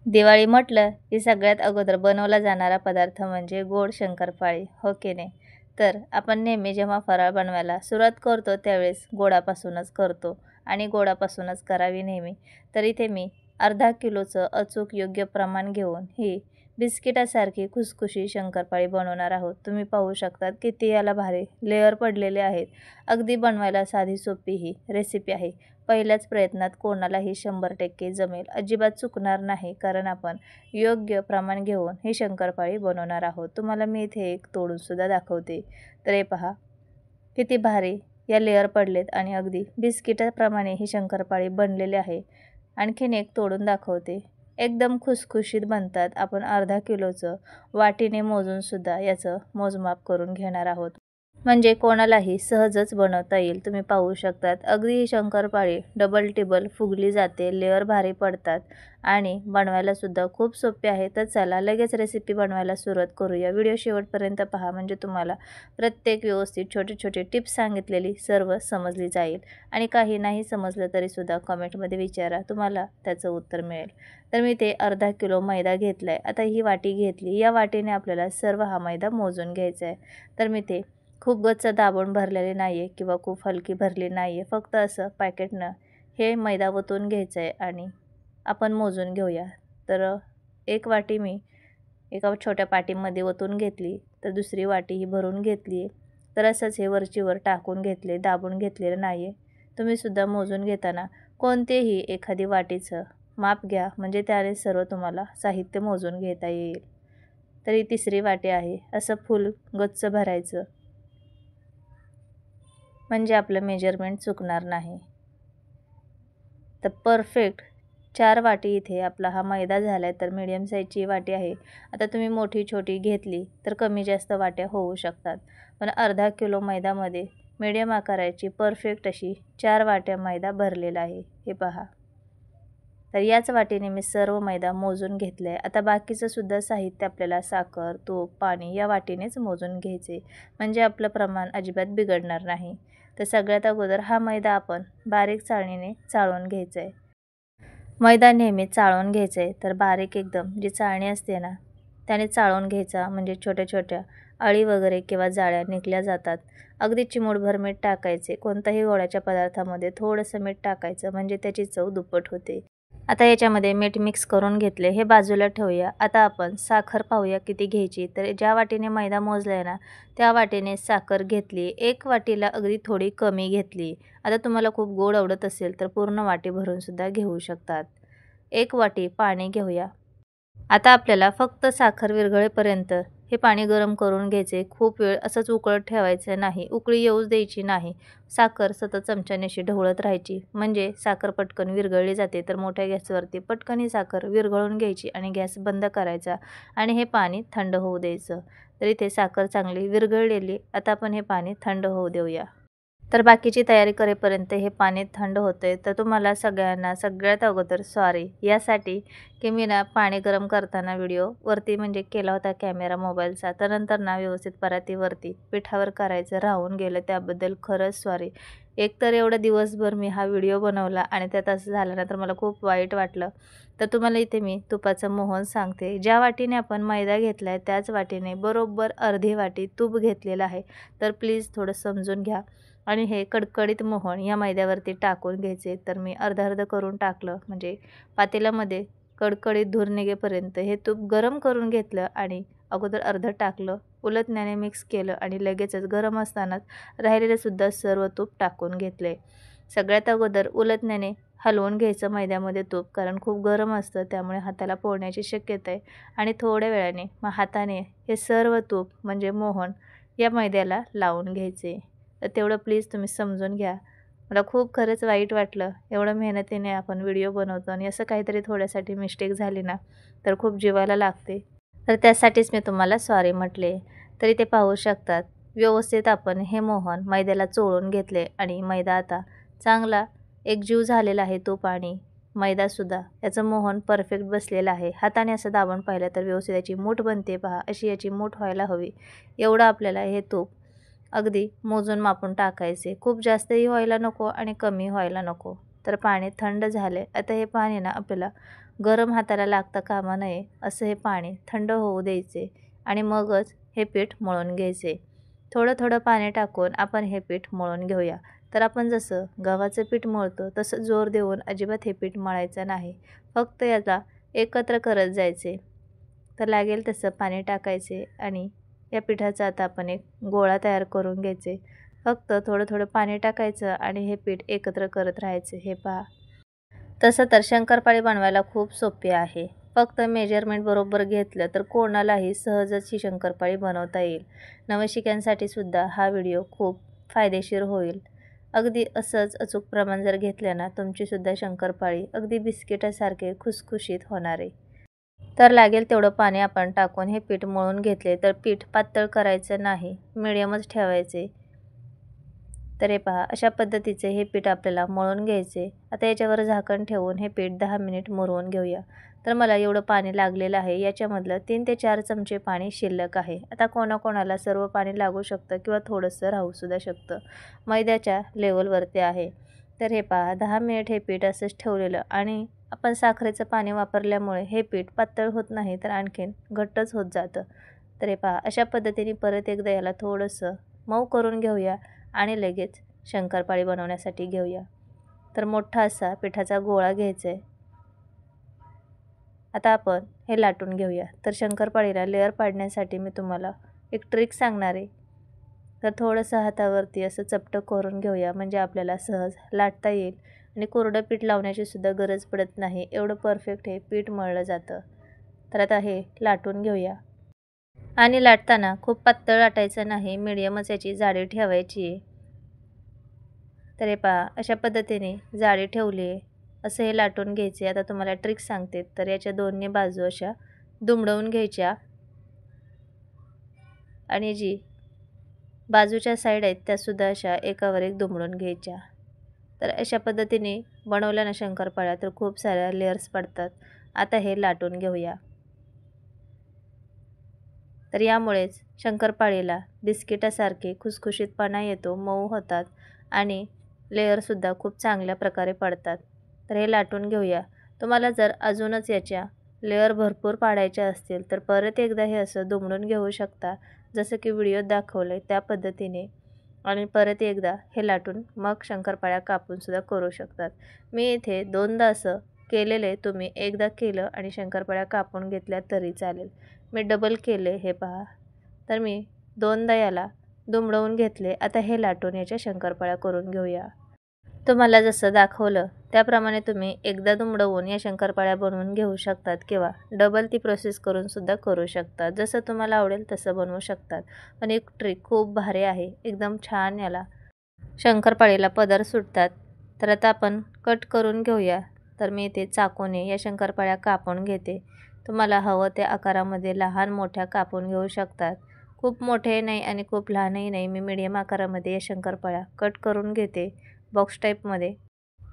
दिवाळी म्हटलं की सगळ्यात अगोदर बनवला जाणारा पदार्थ म्हणजे गोड शंकरपाळी, हो की नाही? तर आपण नेहमी जेव्हा फराळ बनवायला सुरुवात करतो त्यावेळेस गोडापासूनच करतो आणि गोडापासूनच करावी नेहमी. तर इथे मी अर्धा किलोचं अचूक योग्य प्रमाण घेऊन ही बिस्किटासारखी खुसखुशी शंकरपाळी बनवणार आहोत. तुम्ही पाहू शकतात किती याला भारी लेयर पडलेले आहेत. अगदी बनवायला साधी सोपी ही रेसिपी आहे. पहिल्याच प्रयत्नात कोणालाही 100% जमेल, अजिबात चुकणार नाही, कारण आपण योग्य प्रमाण घेऊन ही शंकरपाळी बनवणार आहोत. तुम्हाला मी इथे एक तोडूनसुद्धा दाखवते. तर हे पहा किती भारी या लेयर पडलेत आणि अगदी बिस्किटाप्रमाणे ही शंकरपाळी बनलेली आहे. आणखीन एक तोडून दाखवते. एकदम खुसखुशीत बनतात. आपण अर्धा किलोचं वाटीने मोजूनसुद्धा याचं मोजमाप करून घेणार आहोत. म्हणजे कोणालाही सहजच बनवता येईल. तुम्ही पाहू शकतात अगदी ही शंकरपाळी डबल टिबल फुगली जाते, लेअर भारी पडतात आणि बनवायलासुद्धा खूप सोपे आहे. तर चला लगेच रेसिपी बनवायला सुरुवात करूया. व्हिडिओ शेवटपर्यंत पहा, म्हणजे तुम्हाला प्रत्येक व्यवस्थित छोटे छोटे टिप्स सांगितलेली सर्व समजली जाईल. आणि काही नाही समजलं तरीसुद्धा कमेंटमध्ये विचारा, तुम्हाला त्याचं उत्तर मिळेल. तर मी ते अर्धा किलो मैदा घेतला आहे. आता ही वाटी घेतली, या वाटीने आपल्याला सर्व हा मैदा मोजून घ्यायचा आहे. तर मी ते खूप गच्च दाबून भरलेली नाही आहे किंवा खूप हलकी भरली नाही आहे. फक्त असं पॅकेटनं हे मैदा ओतून घ्यायचं आहे आणि आपण मोजून घेऊया. तर एक वाटी मी एका छोट्या पाटीमध्ये ओतून घेतली, तर दुसरी वाटी ही भरून घेतली आहे. तर असंच हे वरचीवर टाकून घेतले, दाबून घेतलेलं नाही आहे. तुम्हीसुद्धा मोजून घेताना कोणतेही एखादी वाटीचं माप घ्या, म्हणजे त्याने सर्व तुम्हाला साहित्य मोजून घेता येईल. तर ही तिसरी वाटी आहे. असं फुल गच्च भरायचं, म्हणजे आपलं मेजरमेंट चुकणार नाही. तर परफेक्ट 4 वाटी इथे आपला हा मैदा झाला आहे. तर मीडियम साईजची वाटी आहे. आता तुम्ही मोठी छोटी घेतली तर कमी जास्त वाट्या होऊ शकतात, पण अर्धा किलो मैद्यामध्ये मीडियम आकाराची परफेक्ट अशी 4 वाट्या मैदा भरलेला आहे. हे पहा. तर याच वाटीने मी सर्व मैदा मोजून घेतला आहे. आता बाकीचं सुद्धा साहित्य आपल्याला साखर, तूप, पाणी या वाटीनेच मोजून घ्यायचे, म्हणजे आपलं प्रमाण अजिबात बिघडणार नाही. तर सगळ्यात अगोदर हा मैदा आपण बारीक चाळणीने चाळून घ्यायचा आहे. मैदा नेहमी चाळून घ्यायचा आहे. तर बारीक एकदम जी चाळणी असते ना, त्याने चाळून घ्यायचा, म्हणजे छोट्या छोट्या अळी वगैरे किंवा जाळ्या निघल्या जातात. अगदी चिमूटभर मीठ टाकायचे. कोणत्याही गोडाच्या पदार्थामध्ये थोडंसं मीठ टाकायचं, म्हणजे त्याची चव दुप्पट होते. आता याच्यामध्ये मीठ मिक्स करून घेतले, हे बाजूला ठेवूया. आता आपण साखर पाहूया किती घ्यायची. तर ज्या वाटीने मैदा मोजला आहे ना, त्या वाटीने साखर घेतली. एक वाटीला अगदी थोडी कमी घेतली. आता तुम्हाला खूप गोड आवडत असेल तर पूर्ण वाटी भरूनसुद्धा घेऊ शकतात. एक वाटी पाणी घेऊया. आता आपल्याला फक्त साखर विरघळेपर्यंत हे पाणी गरम करून घ्यायचे. खूप वेळ असंच उकळत ठेवायचं नाही, उकळी येऊच द्यायची नाही. साखर सतत चमच्याने अशी ढवळत राहायची, म्हणजे साखर पटकन विरघळली जाते. तर मोठ्या गॅसवरती पटकन ही साखर विरघळून घ्यायची आणि गॅस बंद करायचा आणि हे पाणी थंड होऊ द्यायचं. तर इथे साखर चांगली विरघळलेली. आता आपण हे पाणी थंड होऊ देऊया. तर बाकीची तयारी करेपर्यंत हे पाणी थंड होते. तर तुम्हाला सगळ्यांना सगळ्यात अगोदर सॉरी यासाठी की मी ना पाणी गरम करताना व्हिडिओ वरती म्हणजे केला होता कॅमेरा मोबाईलचा, तर नंतर ना व्यवस्थित परातीवरती पिठावर करायचं राहून गेलं, त्याबद्दल खरंच सॉरी. एकतर एवढं दिवसभर मी हा व्हिडिओ बनवला आणि त्यात असं झालं ना, तर मला खूप वाईट वाटलं. तर तुम्हाला इथे मी तुपाचं मोहन सांगते. ज्या वाटीने आपण मैदा घेतला आहे त्याच वाटीने बरोबर अर्धी वाटी तूप घेतलेलं आहे. तर प्लीज थोडं समजून घ्या आणि हे कडकडीत मोहन या मैद्यावरती टाकून घ्यायचे. तर मी अर्धं करून टाकलं, म्हणजे पातेल्यामध्ये कडकडीत धूर निघेपर्यंत हे तूप गरम करून घेतलं आणि अगोदर अर्धं टाकलं, उलटण्याने मिक्स केलं आणि लगेचच गरम असतानाच राहिलेले सुद्धा सर्व तूप टाकून घेतले. सगळ्यात अगोदर उलटण्याने हलवून घ्यायचं मैद्यामध्ये तूप, कारण खूप गरम असतं, त्यामुळे हाताला पोळण्याची शक्यता आहे. आणि थोड्या वेळाने मग हाताने हे सर्व तूप म्हणजे मोहन या मैद्याला लावून घ्यायचे. तर तेवढं प्लीज तुम्ही समजून घ्या. मला खूप खरंच वाईट वाटलं. एवढं मेहनतीने आपण व्हिडिओ बनवतो आणि असं काहीतरी थोड्यासाठी मिस्टेक झाली ना, तर खूप जीवाला लागते. तर त्यासाठीच मी तुम्हाला सॉरी म्हटले. तर इथे पाहू शकतात व्यवस्थित आपण हे मोहन मैद्याला चोळून घेतले आणि मैदा आता चांगला एकजीव झालेला आहे. तूप आणि मैदासुद्धा याचं मोहन परफेक्ट बसलेलं आहे. हाताने असं दाबून पाहिलं तर व्यवस्थित याची मूठ बनते पहा, अशी याची मूठ व्हायला हवी. एवढं आपल्याला हे तूप अगदी मोजून मापून टाकायचे. खूप जास्तही व्हायला नको आणि कमी व्हायला नको. तर पाणी थंड झाले. आता हे पाणी ना आपल्याला गरम हाताला लागता कामा नये असं हे पाणी थंड होऊ द्यायचे आणि मगच हे पीठ मळून घ्यायचे. थोडं थोडं पाणी टाकून आपण हे पीठ मळून घेऊया. तर आपण जसं गव्हाचं पीठ मळतो तसं जोर देऊन अजिबात हे पीठ मळायचं नाही. फक्त याला एकत्र करत जायचे. तर लागेल तसं पाणी टाकायचे आणि या पिठाचा आता आपण एक गोळा तयार करून घ्यायचे. फक्त थोडं थोडं पाणी टाकायचं आणि हे पीठ एकत्र करत राहायचं. हे पहा. तसं तर शंकरपाळी बनवायला खूप सोपी आहे. फक्त मेजरमेंट बरोबर घेतलं तर कोणालाही सहजच ही शंकरपाळी बनवता येईल. नवशिक्यांसाठी सुद्धा हा व्हिडिओ खूप फायदेशीर होईल. अगदी असंच अचूक प्रमाण जर घेतलं ना तुमचीसुद्धा शंकरपाळी अगदी बिस्किटासारखे खुसखुशीत होणार आहे. तर लागेल तेवढं पाणी आपण टाकून हे पीठ मळून घेतले. तर पीठ पातळ करायचं नाही, मिडियमच ठेवायचे. तर हे पहा, अशा पद्धतीचे हे पीठ आपल्याला मळून घ्यायचे. आता याच्यावर झाकण ठेवून हे पीठ 10 मिनिट मुरवून घेऊया. तर मला एवढं पाणी लागलेलं आहे. याच्यामधलं 3 ते 4 चमचे पाणी शिल्लक आहे. आता कोणाकोणाला सर्व पाणी लागू शकतं किंवा थोडंसं राहूसुद्धा शकतं. मैद्याच्या लेवलवरती आहे. तर हे पहा, 10 मिनिट हे पीठ असंच ठेवलेलं आणि आपण साखरेचं पाणी वापरल्यामुळे हे पीठ पातळ होत नाही तर आणखीन घट्टच होत जातं. तर हे पहा, अशा पद्धतीने परत एकदा याला थोडंसं मऊ करून घेऊया आणि लगेच शंकरपाळी बनवण्यासाठी घेऊया. तर मोठा असा पिठाचा गोळा घ्यायचा आहे. आता आपण हे लाटून घेऊया. तर शंकरपाळीला लेअर पाडण्यासाठी मी तुम्हाला एक ट्रिक सांगणार आहे. तर थोडंसं हातावरती असं चपटं करून घेऊया म्हणजे आपल्याला सहज लाटता येईल आणि कोरडं पीठ लावण्याची सुद्धा गरज पडत नाही. एवढं परफेक्ट हे पीठ मळलं जातं. तर आता हे लाटून घेऊया आणि लाटताना खूप पातळ लाटायचं नाही, मीडियमच याची जाडी ठेवायची आहे. तर हे पहा, अशा पद्धतीने जाडी ठेवली आहे. असं हे लाटून घ्यायचे. आता तुम्हाला ट्रिक सांगते. तर याच्या दोन्ही बाजू अशा दुमडवून घ्यायच्या आणि जी बाजूच्या साईड आहेत त्यासुद्धा अशा एकावर एक दुमडून घ्यायच्या. तर अशा पद्धतीने बनवल्या ना शंकरपाळ्या तर खूप साऱ्या लेयर्स पडतात. आता हे लाटून घेऊया. तर यामुळेच शंकरपाळीला बिस्किटासारखे खुसखुशीतपणा येतो, मऊ होतात आणि लेयरसुद्धा खूप चांगल्या प्रकारे पडतात. तर हे लाटून घेऊया. तुम्हाला जर अजूनच याच्या लेयर भरपूर पाडायच्या असतील तर परत एकदा हे असं दुमडून घेऊ शकता, जसं की व्हिडिओत दाखवलं आहे त्या पद्धतीने. आणि परत एकदा हे लाटून मग शंकरपाळ्या कापूनसुद्धा करू शकतात. मी इथे 2दा असं केलेलं आहे. तुम्ही एकदा केलं आणि शंकरपाळ्या कापून घेतल्या तरी चालेल. मी डबल केले. हे पहा. तर मी 2दा याला दुमडवून घेतले. आता हे लाटून याच्या शंकरपाळ्या करून घेऊया. तुम्हाला जसं दाखवलं त्याप्रमाणे तुम्ही एकदा दुमडवून या शंकरपाळ्या बनवून घेऊ शकतात किंवा डबल ती प्रोसेस करून सुद्धा करू शकतात. जसं तुम्हाला आवडेल तसं बनवू शकतात. पण एक ट्रिक खूप भारी आहे. एकदम छान याला शंकरपाळीला पदर सुटतात. तर आता आपण कट करून घेऊया. तर मी इथे चाकूने या शंकरपाळ्या कापून घेते. तुम्हाला हवं त्या आकारामध्ये लहान मोठ्या कापून घेऊ शकतात. खूप मोठे नाही आणि खूप लहानही नाही. मी मीडियम आकारामध्ये या शंकरपाळ्या कट करून घेते बॉक्स टाईपमध्ये.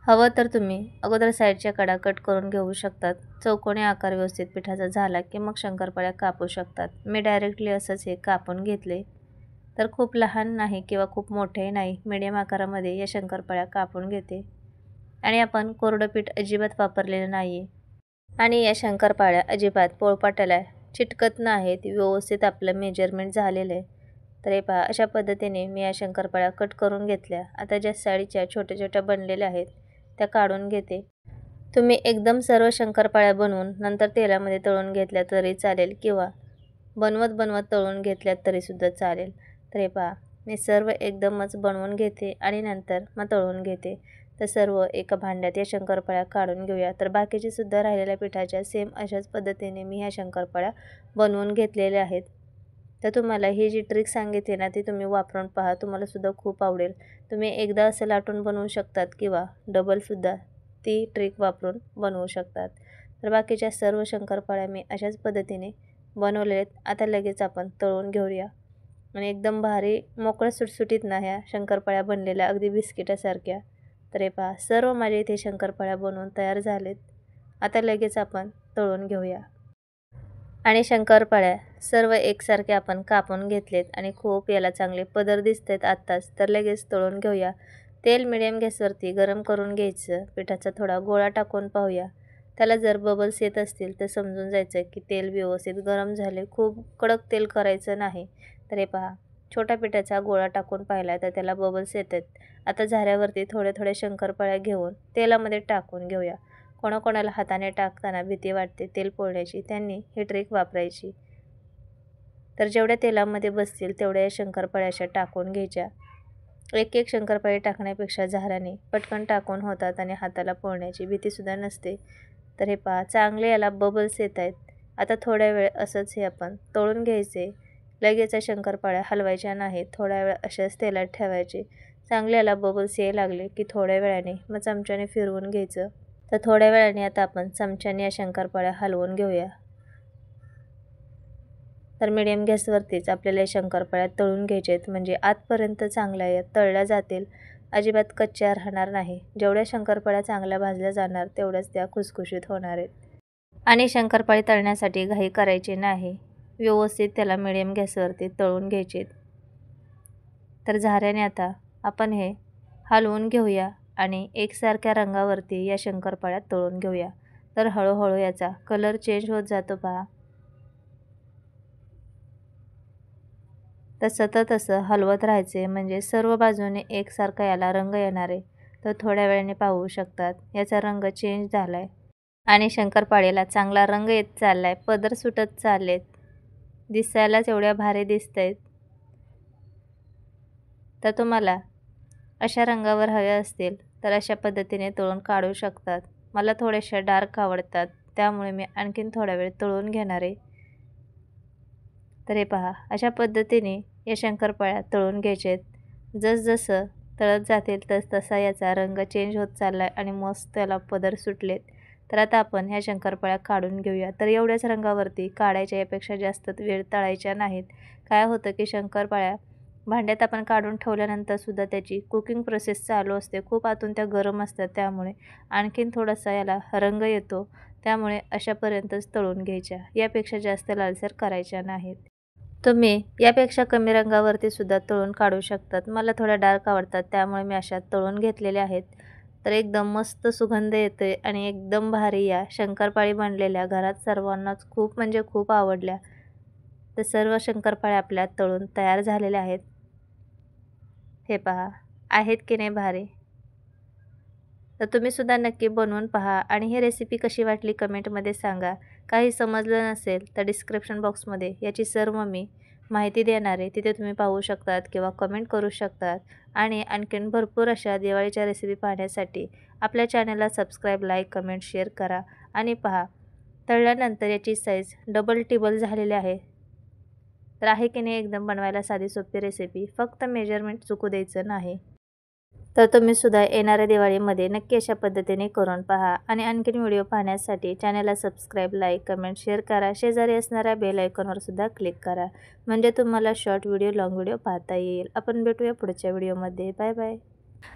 हवं तर तुम्ही अगोदर साईडच्या कडा कट करून घेऊ शकतात. चौकोनी आकार व्यवस्थित पिठाचा झाला की मग शंकरपाळ्या कापू शकतात. मी डायरेक्टली असंच हे कापून घेतले. तर खूप लहान नाही किंवा खूप मोठे नाही, मीडियम आकारामध्ये या शंकरपाळ्या कापून घेते. आणि आपण कोरडं पीठ अजिबात वापरलेलं नाही आहे आणि या शंकरपाळ्या अजिबात पोळपाटाला चिटकत नाहीत. व्यवस्थित आपलं मेजरमेंट झालेलं आहे. तर हे पहा, अशा पद्धतीने मी या शंकरपाळ्या कट करून घेतल्या. आता ज्या साईडच्या छोट्या छोट्या बनलेल्या आहेत त्या काढून घेते. तुम्ही एकदम सर्व शंकरपाळ्या बनवून नंतर तेलामध्ये तळून घेतल्या तरी चालेल किंवा बनवत तळून घेतल्या तरीसुद्धा चालेल. तर हे पहा, मी सर्व एकदमच बनवून घेते आणि नंतर मग तळून घेते. तर सर्व एका भांड्यात या शंकरपाळ्या काढून घेऊया. तर बाकीचे सुद्धा राहिलेल्या पिठाच्या सेम अशाच पद्धतीने मी ह्या शंकरपाळ्या बनवून घेतलेल्या आहेत. तर तुम्हाला ही जी ट्रिक सांगितली ना ती तुम्ही वापरून पहा. तुम्हालासुद्धा खूप आवडेल. तुम्ही एकदा असं लाटून बनवू शकतात किंवा डबलसुद्धा ती ट्रिक वापरून बनवू शकतात. तर बाकीच्या सर्व शंकरपाळ्या मी अशाच पद्धतीने बनवलेल्या आहेत. आता लगेच आपण तळून घेऊया आणि एकदम भारी मोकळ्या सुटसुटीत ना ह्या शंकरपाळ्या बनलेल्या अगदी बिस्किटासारख्या. तर हे पहा, सर्व माझे इथे शंकरपाळ्या बनवून तयार झालेत. आता लगेच आपण तळून घेऊया आणि शंकरपाळ्या सर्व एकसारख्या आपण कापून घेतलेत आणि खूप याला चांगले पदर दिसत आहेत आत्ताच. तर लगेच तळून घेऊया. तेल मिडियम गॅसवरती गरम करून घ्यायचं. पिठाचा थोडा गोळा टाकून पाहूया. त्याला जर बबल्स येत असतील तर समजून जायचं की तेल व्यवस्थित गरम झाले, खूप कडक तेल करायचं नाही. तर हे पहा, छोटा पिठाचा गोळा टाकून पाहिला तर त्याला बबल्स येतात. आता झाऱ्यावरती थोड्या थोड्या शंकरपाळ्या घेऊन तेलामध्ये टाकून घेऊया. कोणाकोणाला हाताने टाकताना भीती वाटते तेल पोळण्याची, त्यांनी ही ट्रिक वापरायची. तर जेवढ्या तेलामध्ये बसतील तेवढ्या या शंकरपाळ्या अशा टाकून घ्यायच्या. एक एक शंकरपाळी टाकण्यापेक्षा झाऱ्याने पटकन टाकून होतात आणि हाताला पोळण्याची भीतीसुद्धा नसते. तर हे पहा, चांगले याला बबल्स येत आहेत. आता थोड्या वेळ असंच हे आपण तळून घ्यायचे. लगेच शंकरपाळ्या हलवायच्या नाहीत, थोड्या वेळ अशाच तेलात ठेवायचे. चांगले याला बबल्स यायला लागले की थोड्या वेळाने मग चमच्याने फिरवून घ्यायचं. तर थोड्या वेळाने आता आपण चमच्याने या शंकरपाळ्या हलवून घेऊया. तर मिडियम गॅसवरतीच आपल्याला या शंकरपाळ्या तळून घ्यायच्या आहेत, म्हणजे आतपर्यंत चांगल्या या तळल्या जातील, अजिबात कच्च्या राहणार नाही. जेवढ्या शंकरपाळ्या चांगल्या भाजल्या जाणार तेवढ्याच त्या खुसखुशीत होणार आहेत. आणि शंकरपाळी तळण्यासाठी घाई करायची नाही, व्यवस्थित त्याला मिडियम गॅसवरती तळून घ्यायचे. तर झाऱ्याने आता आपण हे हलवून घेऊया आणि एकसारख्या रंगावरती या शंकरपाळ्या तळून घेऊया. तर हळूहळू याचा कलर चेंज होत जातो पहा. तर सतत असं हलवत राहायचे, म्हणजे सर्व बाजूने एकसारखा याला रंग येणार आहे. तर थोड्या वेळाने पाहू शकतात याचा रंग चेंज झाला आहे आणि शंकरपाळ्याला चांगला रंग येत चालला आहे, पदर सुटत चाललेत, दिसायलाच एवढ्या भारी दिसत आहेत. तर तुम्हाला अशा रंगावर हवे असतील तर अशा पद्धतीने तळून काढू शकतात. मला थोड्याशा डार्क आवडतात, त्यामुळे मी आणखीन थोडा वेळ तळून घेणार आहे. तर हे पहा, अशा पद्धतीने या शंकरपाळ्या तळून घ्यायच्या आहेत. जसजसं तळत जातील तसा याचा रंग चेंज होत चालला आहे आणि मस्त त्याला पदर सुटलेत. तर आता आपण ह्या शंकरपाळ्या काढून घेऊया. तर एवढ्याच रंगावरती काढायच्या, यापेक्षा जास्त वेळ तळायच्या नाहीत. काय होतं की शंकरपाळ्या भांड्यात आपण काढून ठेवल्यानंतरसुद्धा त्याची कुकिंग प्रोसेस चालू असते, खूप आतून त्या गरम असतात, त्यामुळे आणखीन थोडासा याला रंग येतो. त्यामुळे अशापर्यंतच तळून घ्यायच्या, यापेक्षा जास्त लालसर करायच्या नाहीत. तुम्ही यापेक्षा कमी रंगावरती सुद्धा तळून काढू शकतात. मला थोड्या डार्क आवडतात, त्यामुळे मी अशा तळून घेतलेल्या आहेत. तर एकदम मस्त सुगंध येतोय आणि एकदम भारी या शंकरपाळी बनलेल्या घरात सर्वांनाच खूप म्हणजे खूप आवडल्या. तर सर्व शंकरपाळ्या आपल्या तळून तयार झालेल्या आहेत. हे पहा, आहेत की नाही भारी. तर तुम्ही सुद्धा नक्की बनवून पहा आणि ही रेसिपी कशी वाटली कमेंटमध्ये सांगा. काही समजलं नसेल तर डिस्क्रिप्शन बॉक्समध्ये याची सर्व मी माहिती देणार आहे, तिथे तुम्ही पाहू शकतात किंवा कमेंट करू शकतात. आणि आणखीन भरपूर अशा दिवाळीच्या रेसिपी पाहण्यासाठी आपल्या चॅनलला सबस्क्राईब, लाईक, कमेंट, शेअर करा आणि पहा. तळल्यानंतर याची साईज डबल टिबल झालेली आहे. तर आहे की नाही एकदम बनवायला साधी सोपी रेसिपी, फक्त मेजरमेंट चुकू द्यायचं नाही. तर तुम्ही सुद्धा येणाऱ्या दिवाळीमध्ये नक्की अशा पद्धतीने करून पहा आणि आणखीन व्हिडिओ पाहण्यासाठी चॅनलला सबस्क्राईब, लाईक, कमेंट, शेअर करा. शेजारी असणाऱ्या बेल आयकॉनवर सुद्धा क्लिक करा, म्हणजे तुम्हाला शॉर्ट व्हिडिओ, लॉंग व्हिडिओ पाहता येईल. आपण भेटूया पुढच्या व्हिडिओमध्ये. Bye bye.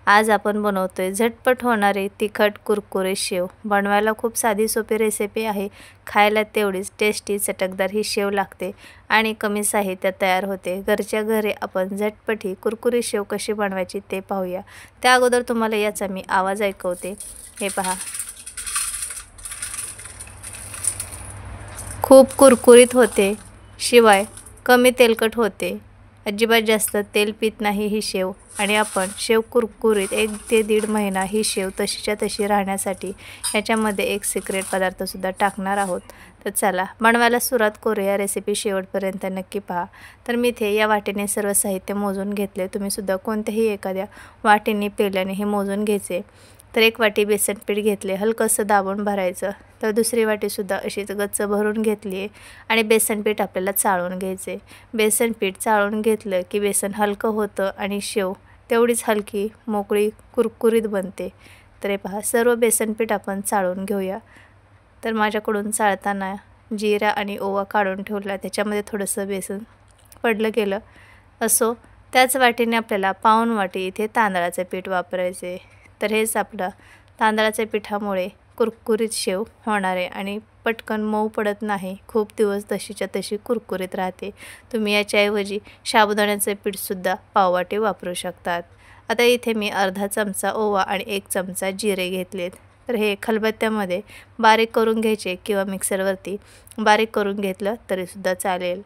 आज आपण बनवतोय झटपट होणारी तिखट कुरकुरीत शेव. बनवायला खूप साधी सोपी रेसिपी आहे, खायला तेवढीच टेस्टी चटकदार ही शेव लागते आणि कमी साहित्यात तयार होते. घरच्या घरी आपण झटपट ही कुरकुरीत शेव कशी बनवायची ते पाहूया. त्या अगोदर तुम्हाला याचा मी आवाज ऐकवते. हे पहा, खूप कुरकुरीत होते, शिवाय कमी तेलकट होते. अजिबात जास्त तेल पित नाही ही शेव. आणि आपण शेव कुरकुरीत 1 ते 1.5 महिना ही शेव तशीच्या तशी राहण्यासाठी याच्यामध्ये एक सिक्रेट पदार्थसुद्धा टाकणार आहोत. तर चला बनवायला सुरुवात करूया. रेसिपी शेवटपर्यंत नक्की पहा. तर मी इथे या वाटीने सर्व साहित्य मोजून घेतले. तुम्हीसुद्धा कोणत्याही एखाद्या वाटीने पेल्याने हे मोजून घ्यायचे. तर 1 वाटी बेसन पीठ घेतले, हलकंसं दाबून भरायचं. तर दुसरी वाटीसुद्धा अशीच गच्च भरून घेतली आहे आणि बेसन पीठ आपल्याला चाळून घ्यायचे. बेसन पीठ चाळून घेतलं की बेसन हलकं होतं आणि शेव तेवढीच हलकी, मोकळी, कुरकुरीत बनते. तर हे पहा, सर्व बेसन पीठ आपण चाळून घेऊया. तर माझ्याकडून चाळताना जिरा आणि ओवा काढून ठेवला, त्याच्यामध्ये थोडंसं बेसन पडलं गेलं. असो, त्याच वाटीने आपल्याला पाऊण वाटी इथे तांदळाचं पीठ वापरायचे. तर हेच आपलं तांदळाच्या पिठामुळे कुरकुरीत शेव होणार आहे आणि पटकन मऊ पडत नाही, खूप दिवस तशीच्या तशी कुरकुरीत राहते. तुम्ही याच्याऐवजी साबुदाण्याचं पीठसुद्धा पाववाटी वापरू शकतात. आता इथे मी अर्धा चमचा ओवा आणि 1 चमचा जिरे घेतलेत. तर हे खलबत्त्यामध्ये बारीक करून घ्यायचे किंवा मिक्सरवरती बारीक करून घेतलं तरीसुद्धा चालेल।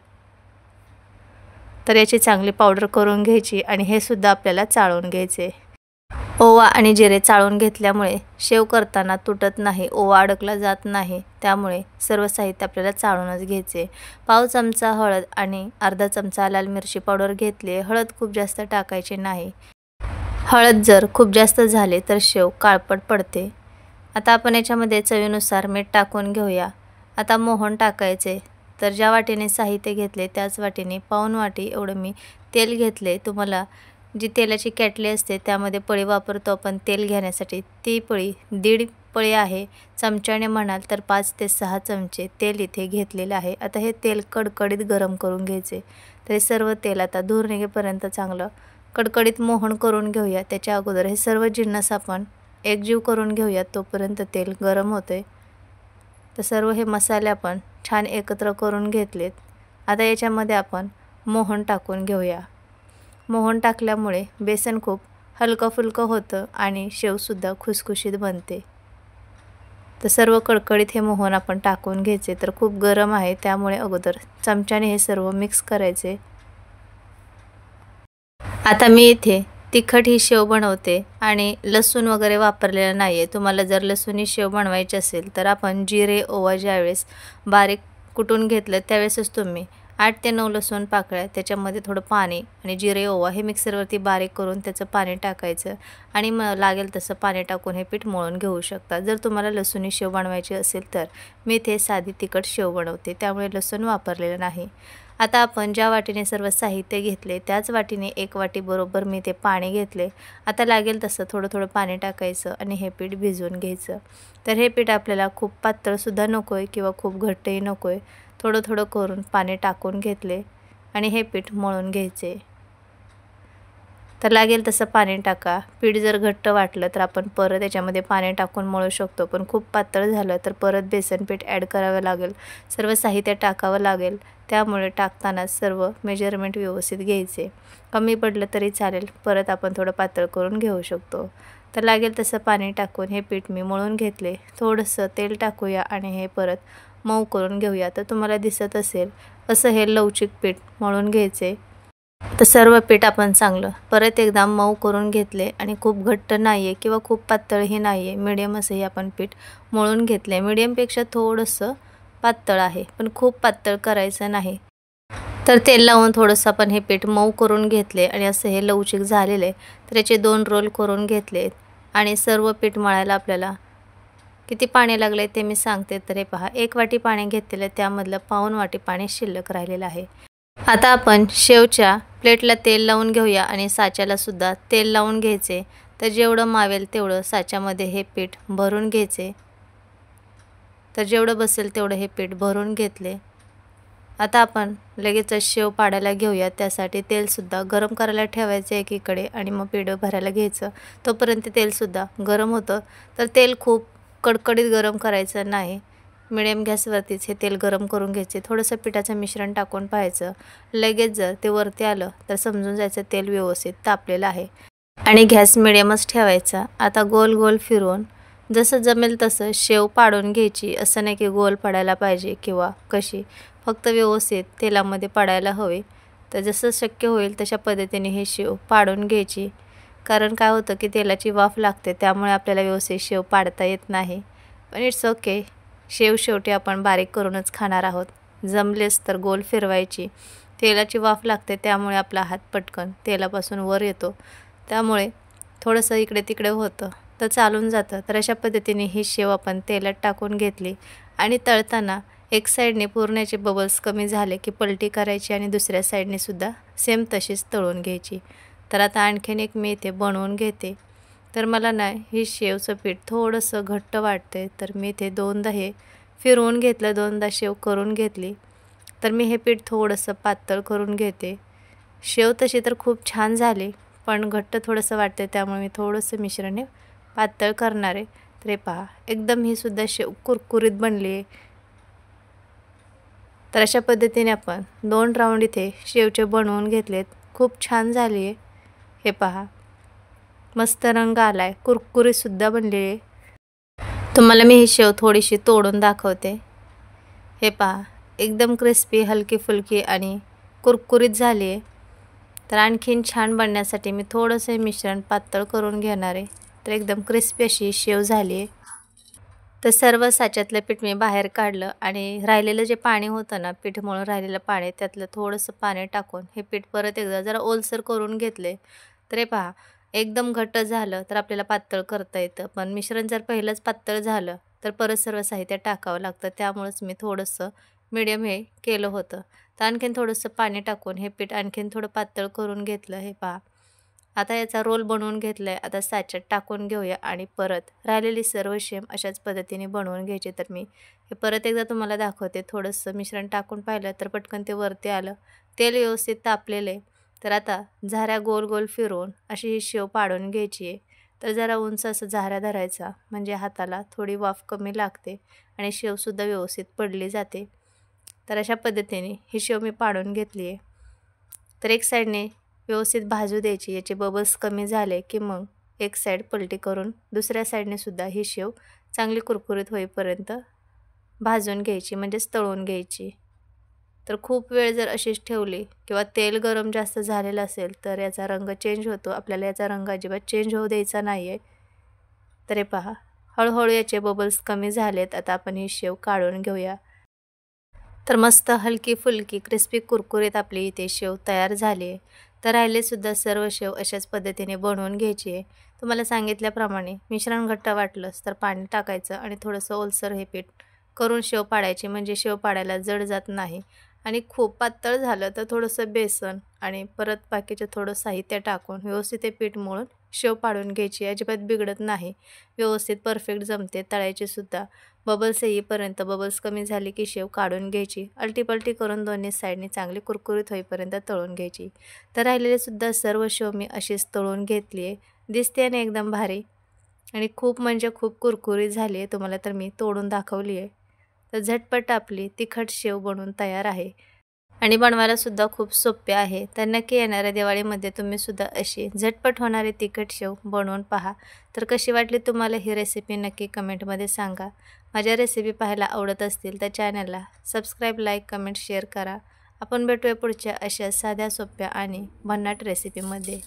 तर याची चांगली पावडर करून घ्यायची आणि हे सुद्धा आपल्याला चाळून घ्यायचे। ओवा आणि जिरे चाळून घेतल्यामुळे शेव करताना तुटत नाही, ओवा अडकला जात नाही, त्यामुळे सर्व साहित्य आपल्याला चाळूनच घ्यायचे। पाव चमचा हळद आणि अर्धा चमचा लाल मिरची पावडर घेतली। हळद खूप जास्त टाकायची नाही, हळद जर खूप जास्त झाले तर शेव काळपट पडते। आता आपण याच्यामध्ये चवीनुसार मीठ टाकून घेऊया। आता मोहन टाकायचे। तर ज्या वाटीने साहित्य घेतले त्याच वाटीने पाऊण वाटी एवढं मी तेल घेतले। तुम्हाला जी तेलाची केटली असते त्यामध्ये पळी वापरतो आपण तेल घेण्यासाठी, ती पळी 1.5 पळी आहे। चमच्याने म्हणाल तर 5 ते 6 चमचे तेल इथे घेतलेले आहे। आता हे तेल कडकडीत गरम करून घ्यायचे। तर हे सर्व तेल आता धूर निघेपर्यंत चांगलं कडकडीत मोहन करून घेऊया। त्याच्या अगोदर हे सर्व जिन्नस आपण एकजीव करून घेऊया, तोपर्यंत तेल गरम होते। तर सर्व हे मसाले आपण छान एकत्र करून घेतलेत। आता याच्यामध्ये आपण मोहन टाकून घेऊया। मोहन टाकल्यामुळे बेसन खूप हलकं फुलकं होतं आणि शेवसुद्धा खुसखुशीत बनते। तर सर्व कडकडीत हे मोहन आपण टाकून घ्यायचे। तर खूप गरम आहे त्यामुळे अगोदर चमच्याने हे सर्व मिक्स करायचे। आता मी इथे तिखट ही शेव बनवते आणि लसूण वगैरे वापरलेला नाही आहे। तुम्हाला जर लसूणी शेव बनवायची असेल तर आपण जिरे ओवा ज्यावेळेस बारीक कुटून घेतलं त्यावेळेसच तुम्ही 8 ते 9 लसूण पाकळ्या, त्याच्यामध्ये थोडं पाणी आणि जिरे ओवा हे मिक्सरवरती बारीक करून त्याचं पाणी टाकायचं आणि मग लागेल तसं पाणी टाकून हे पीठ मळून घेऊ शकता। जर तुम्हाला लसूणी शेव बनवायची असेल तर मी इथे साधी तिखट शेव बनवते, त्यामुळे लसूण वापरलेलं नाही। आता आपण ज्या वाटीने सर्व साहित्य घेतले त्याच वाटीने 1 वाटी बरोबर मी ते पाणी घेतले। आता लागेल तसं थोडं थोडं पाणी टाकायचं आणि हे पीठ भिजवून घ्यायचं। तर हे पीठ आपल्याला खूप पातळसुद्धा नको आहे किंवा खूप घट्टही नको आहे, थोडं थोडं करून पाणी टाकून घेतले आणि हे पीठ मळून घ्यायचे। तर लागेल तसं पाणी टाका। पीठ जर घट्ट वाटलं तर आपण परत याच्यामध्ये पाणी टाकून मळू शकतो, पण खूप पातळ झालं तर परत बेसन पीठ ॲड करावं लागेल, सर्व साहित्य टाकावं लागेल। त्यामुळे टाकताना सर्व मेजरमेंट व्यवस्थित घ्यायचे। कमी पडलं तरी चालेल, परत आपण थोडं पातळ करून घेऊ शकतो। तर लागेल तसं पाणी टाकून हे पीठ मी मळून घेतले। थोडंसं तेल टाकूया आणि हे परत मऊ करून घेऊया। तर तुम्हाला दिसत असेल असं हे लवचिक पीठ मळून घ्यायचे। तर सर्व पीठ आपण चांगलं परत एकदा मऊ करून घेतले आणि खूप घट्ट नाही आहे किंवा खूप पातळही नाही आहे, मिडियम असंही आपण पीठ मळून घेतले। मिडियमपेक्षा थोडंसं पातळ आहे, पण खूप पातळ करायचं नाही। तर तेल लावून थोडंसं आपण हे पीठ मऊ करून घेतले आणि असं हे लवचिक झालेले। तर याचे 2 रोल करून घेतले आणि सर्व पीठ मळायला आपल्याला किती पाणी लागले ते मी सांगते। तर हे पहा, 1 वाटी पाणी घेतलेलं, त्यामधलं पाऊण वाटी पाणी शिल्लक राहिलेलं आहे। आता आपण शेवच्या प्लेटला तेल लावून घेऊया आणि साच्याला सुद्धा तेल लावून घ्यायचे। तर जेवढं मावेल तेवढं साच्यामध्ये हे पीठ भरून घ्यायचे। तर जेवढं बसेल तेवढं हे पीठ भरून घेतले। आता आपण लगेचच शेव पाडायला घेऊया। त्यासाठी तेलसुद्धा गरम करायला ठेवायचं एकीकडे आणि मग पीठ भरायला घ्यायचं, तोपर्यंत तेलसुद्धा गरम होतं। तर तेल खूप कडकडीत गरम करायचं नाही, मिडियम गॅसवरतीच हे तेल गरम करून घ्यायचे। थोडंसं पिठाचं मिश्रण टाकून पाहायचं, लगेच जर ते वरती आलं तर समजून जायचं तेल व्यवस्थित तापलेलं आहे आणि गॅस मिडियमच ठेवायचा। आता गोल गोल फिरवून जसं जमेल तसं शेव पाडून घ्यायची। असं नाही की गोल पडायला पाहिजे किंवा कशी, फक्त व्यवस्थित तेलामध्ये पडायला हवे। तर जसं शक्य होईल तशा पद्धतीने हे शेव पाडून घ्यायची, कारण काय होतं की तेलाची वाफ लागते, त्यामुळे आपल्याला व्यवस्थित शेव पाडता येत नाही। पण इट्स ओके, शेव शेवटी आपण बारीक करूनच खाणार आहोत। जमलेस तर गोल फिरवायची, तेलाची वाफ लागते त्यामुळे आपला हात पटकन तेलापासून वर येतो, त्यामुळे थोडंसं इकडे तिकडे होतं तर चालून जातं। तर अशा पद्धतीने ही शेव आपण तेलात टाकून घेतली आणि तळताना एक साईडने पूर्णाचे बबल्स कमी झाले की पलटी करायची आणि दुसऱ्या साईडने सुद्धा सेम तशीच तळून घ्यायची। तर आता आणखीन एक मी इथे बनवून घेते। तर मला ना ही शेवचं पीठ थोडंसं घट्ट वाटते, तर मी इथे 2दा हे फिरवून घेतलं, 2दा शेव करून घेतली। तर मी हे पीठ थोडंसं पातळ करून घेते। शेव तशी तर खूप छान झाली, पण घट्ट थोडंसं वाटते, त्यामुळे मी थोडंसं मिश्रण पातळ करणार आहे। तर हे पहा, एकदम ही सुद्धा शेव कुरकुरीत बनली आहे। तर अशा पद्धतीने आपण 2 राऊंड इथे शेवचे बनवून घेतलेत, खूप छान झाली आहे। हे पहा, मस्त रंग आलाय, कुरकुरीतसुद्धा बनली आहे। तुम्हाला मी ही शेव थोडीशी तोडून दाखवते. हे पहा, एकदम क्रिस्पी, हलकी फुलकी आणि कुरकुरीत झाली आहे. तर आणखीन छान बनण्यासाठी मी थोडंसं हे मिश्रण पातळ करून घेणार आहे. तर एकदम क्रिस्पी अशी शेव झाली आहे. तर सर्व साच्यातलं पीठ मी बाहेर काढलं आणि राहिलेलं जे पाणी होतं ना, पीठ मळून राहिलेलं पाणी, त्यातलं थोडंसं पाणी टाकून हे पीठ परत एकदा जरा ओलसर करून घेतले. तर हे पहा, एकदम घट्ट झालं तर आपल्याला पातळ करता येतं, पण मिश्रण जर पहिलंच पातळ झालं तर परत सर्व साहित्य टाकावं लागतं. त्यामुळेच मी थोडंसं मीडियम हे केलं होतं. तर आणखीन थोडंसं पाणी टाकून हे पीठ आणखीन थोडं पातळ करून घेतलं. हे पहा, आता याचा रोल बनवून घेतला आहे. आता साच्यात टाकून घेऊया आणि परत राहिलेली सर्व शेव अशाच पद्धतीने बनवून घ्यायची. तर मी हे परत एकदा तुम्हाला दाखवते. थोडंसं मिश्रण टाकून पाहिलं तर पटकन ते वरती आलं. तेल व्यवस्थित तापलेलं आहे. तर आता झाऱ्या गोल गोल फिरवून अशी ही शेव पाडून घ्यायची आहे. तर जरा उंच असं झाऱ्या धरायचा, म्हणजे हाताला थोडी वाफ कमी लागते आणि शेवसुद्धा व्यवस्थित पडली जाते. तर अशा पद्धतीने ही शेव मी पाडून घेतली आहे. तर एक साईडने व्यवस्थित भाजू द्यायची. याचे बबल्स कमी झाले की मग एक साईड पलटी करून दुसऱ्या साईडने सुद्धा ही शेव चांगली कुरकुरीत होईपर्यंत भाजून घ्यायची, म्हणजेच तळून घ्यायची. तर खूप वेळ जर अशीच ठेवली किंवा तेल गरम जास्त झालेलं असेल तर याचा रंग चेंज होतो. आपल्याला याचा रंग अजिबात चेंज होऊ द्यायचा नाही आहे. तर हे पहा, हळूहळू याचे बबल्स कमी झालेत. आता आपण ही शेव काढून घेऊया. तर मस्त हलकी फुलकी क्रिस्पी कुरकुरीत आपली इथे शेव तयार झाली आहे. तर राहिलेसुद्धा सर्व शेव अशाच पद्धतीने बनवून घ्यायची आहे. तुम्हाला सांगितल्याप्रमाणे मिश्रण घट्ट वाटलंच तर पाणी टाकायचं आणि थोडंसं ओलसर हे पीठ करून शेव पाडायची, म्हणजे शेव पाडायला जड जात नाही. आणि खूप पातळ झालं तर थोडंसं बेसन आणि परत बाकीचं थोडं साहित्य टाकून व्यवस्थित हे पीठ मळून शेव पाडून घ्यायची. अजिबात बिघडत नाही, व्यवस्थित परफेक्ट जमते. तळायची सुद्धा. बबल्स येईपर्यंत, बबल्स कमी झाले की शेव काढून घ्यायची. अलटीपलटी करून दोन्ही साईडने चांगली कुरकुरीत होईपर्यंत तळून घ्यायची. तर राहिलेले सुद्धा सर्व शेव मी अशीच तळून घेतली आहे. दिसते आणि एकदम भारी आणि खूप म्हणजे खूप कुरकुरीत झाली आहे. तुम्हाला तर मी तोडून दाखवली आहे. तर झटपट आपली तिखट शेव बनवून तयार आहे आणि बनवायला सुद्धा खूप सोपे आहे. तर नक्की येणाऱ्या दिवाळीमध्ये तुम्ही सुद्धा अशी झटपट होणारी तिखट शेव बनवून पहा. तर कशी वाटली तुम्हाला ही रेसिपी नक्की कमेंटमध्ये सांगा. माझ्या रेसिपी पाहायला आवडत असतील तर चॅनलला सबस्क्राईब, लाईक, कमेंट, शेअर करा. आपण भेटूया पुढच्या अशा साध्या, सोप्या आणि भन्नाट रेसिपीमध्ये.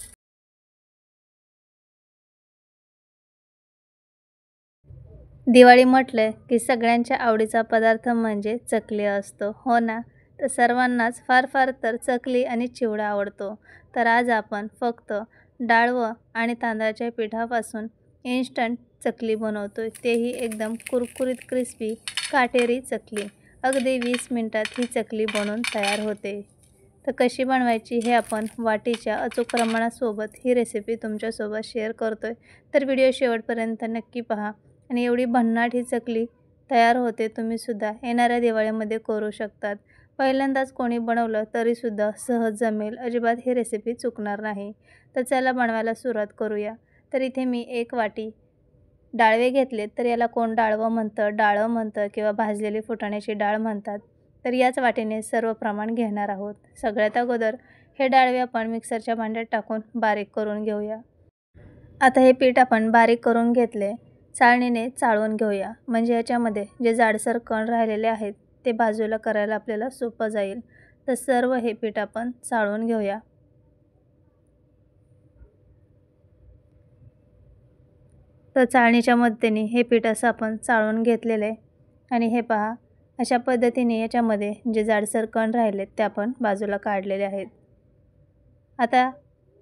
दिवाळी म्हटलं की सगळ्यांच्या आवडीचा पदार्थ म्हणजे चकली असतो, हो ना? तर सर्वांनाच फार फार तर चकली आणि चिवडा आवडतो. तर आज आपण फक्त डाळ आणि तांदळाच्या पिठापासून इन्स्टंट चकली बनवतोय, तेही एकदम कुरकुरीत क्रिस्पी काटेरी चकली. अगदी 20 मिनिटात ही चकली बनवून तयार होते. तर कशी बनवायची हे आपण वाटीच्या अचूक प्रमाणासोबत ही रेसिपी तुमच्यासोबत शेअर करतोय. तर व्हिडिओ शेवटपर्यंत नक्की पहा आणि एवढी भन्नाट ही चकली तयार होते. तुम्हीसुद्धा येणाऱ्या दिवाळीमध्ये करू शकतात. पहिल्यांदाच कोणी बनवलं तरीसुद्धा सहज जमेल, अजिबात ही रेसिपी चुकणार नाही. तर चला बनवायला सुरुवात करूया. तर इथे मी 1 वाटी डाळवे घेतलेत. तर याला कोण डाळवं म्हणतं, डाळं म्हणतं किंवा भाजलेली फुटाण्याची डाळ म्हणतात. तर याच वाटीने सर्व प्रमाण घेणार आहोत. सगळ्यात अगोदर हे डाळवे आपण मिक्सरच्या भांड्यात टाकून बारीक करून घेऊया. आता हे पीठ आपण बारीक करून घेतले. चाळणीने चाळून घेऊया, म्हणजे याच्यामध्ये जे जाडसर कण राहिलेले आहेत ते बाजूला करायला आपल्याला सोपं जाईल. तर सर्व हे पीठ आपण चाळून घेऊया. तर चाळणीच्या मदतीने हे पीठ असं आपण चाळून घेतलेलं आहे आणि हे पहा, अशा पद्धतीने याच्यामध्ये जे जाडसर कण राहिलेत ते आपण बाजूला काढलेले आहेत. आता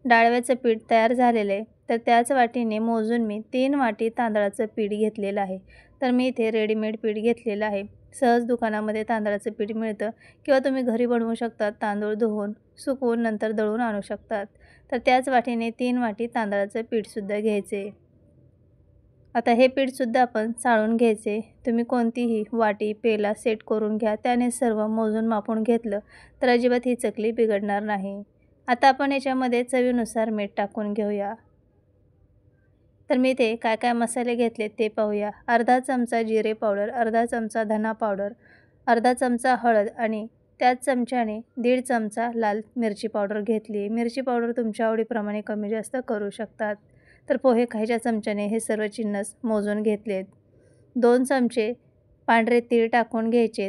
डाळव्याचं पीठ तयार झालेलं आहे. तर त्याच वाटीने मोजून मी 3 वाटी तांदळाचं पीठ घेतलेलं आहे. तर मी इथे रेडीमेड पीठ घेतलेलं आहे. सहज दुकानामध्ये तांदळाचं पीठ मिळतं किंवा तुम्ही घरी बनवू शकता. तांदूळ धुवून, सुकवून नंतर दळून आणू शकतात. तर त्याच वाटीने 3 वाटी तांदळाचं पीठसुद्धा घ्यायचे. आता हे पीठसुद्धा आपण चाळून घ्यायचे. तुम्ही कोणतीही वाटी, पेला सेट करून घ्या. त्याने सर्व मोजून मापून घेतलं तर अजिबात ही चकली बिघडणार नाही. आता आपण याच्यामध्ये चवीनुसार मीठ टाकून घेऊया. तर मी इथे काय काय मसाले घेतले ते पाहूया. अर्धा चमचा जिरे पावडर, अर्धा चमचा धना पावडर, अर्धा चमचा हळद आणि त्याच चमच्याने 1.5 चमचा लाल मिरची पावडर घेतली. मिरची पावडर तुमच्या आवडीप्रमाणे कमी जास्त करू शकतात. तर पोहे खायच्या चमच्याने हे सर्व जिन्नस मोजून घेतलेत. 2 चमचे पांढरे तीळ टाकून घ्यायचे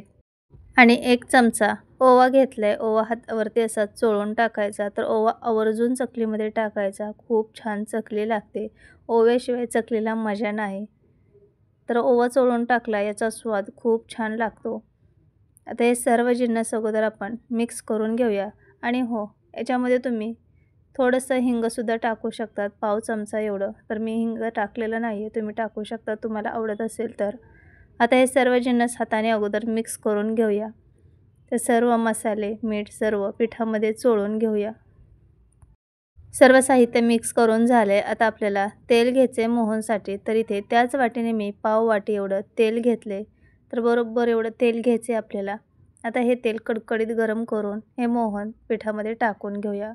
आणि 1 चमचा ओवा घेतलाय. ओवा हातावरती असा चोळून टाकायचा. तर ओवा आवर्जून चकलीमध्ये टाकायचा. खूप छान चकली लागते. ओव्याशिवाय चकलीला मजा नाही. तर ओवा चोळून टाकला, याचा स्वाद खूप छान लागतो. आता हे सर्व जिन्नस अगोदर आपण मिक्स करून घेऊया. आणि हो, याच्यामध्ये तुम्ही थोडंसं हिंगसुद्धा टाकू शकतात, पाव चमचा एवढं. तर मी हिंग टाकलेलं नाही आहे, तुम्ही टाकू शकता तुम्हाला आवडत असेल तर. आता हे सर्व जिन्नस हाताने अगोदर मिक्स करून घेऊया. ते सर्व मसाले, मीठ सर्व पिठामध्ये चोळून घेऊया. सर्व साहित्य मिक्स करून झाले. आता आपल्याला तेल घ्यायचे मोहनसाठी. तर इथे त्याच वाटीने मी पाव वाटी एवढं तेल घेतले. तर बरोबर एवढं तेल घ्यायचे आपल्याला. आता हे तेल कडकडीत गरम करून हे मोहन पिठामध्ये टाकून घेऊया.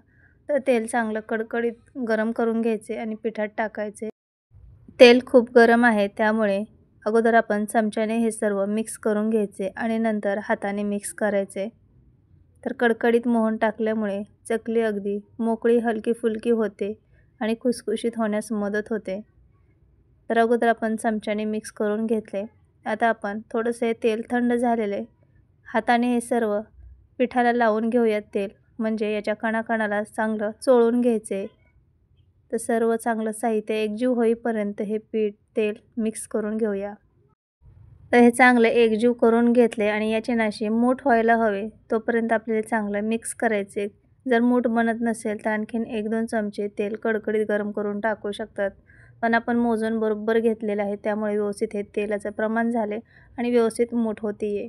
तर तेल चांगलं कडकडीत गरम करून घ्यायचे आणि पिठात टाकायचे. तेल खूप गरम आहे, त्यामुळे अगोदर आपण चमच्याने हे सर्व मिक्स करून घ्यायचे आणि नंतर हाताने मिक्स करायचे. तर कडकडीत मोहन टाकल्यामुळे चकली अगदी मोकळी हलकी-फुलकी होते आणि खुसखुशीत होण्यास मदत होते. तर अगोदर आपण चमच्याने मिक्स करून घेतले. आता आपण थोडंसं हे तेल थंड झालेले हाताने हे सर्व पिठाला लावून घेऊयात तेल, म्हणजे याच्या कणाकणाला चांगलं चोळून घ्यायचे. तर सर्व चांगलं साहित्य एकजीव होईपर्यंत हे पीठ, तेल मिक्स करून घेऊया. तर हे चांगलं एकजीव करून घेतले आणि याचे नाशी मूठ व्हायला हवे तोपर्यंत आपल्याला चांगलं मिक्स करायचे. जर मूठ बनत नसेल तर आणखीन 1-2 चमचे तेल कडकडीत गरम करून टाकू शकतात. पण आपण मोजून बरोबर घेतलेलं आहे, त्यामुळे व्यवस्थित हे तेलाचं प्रमाण झाले आणि व्यवस्थित मूठ होतीये.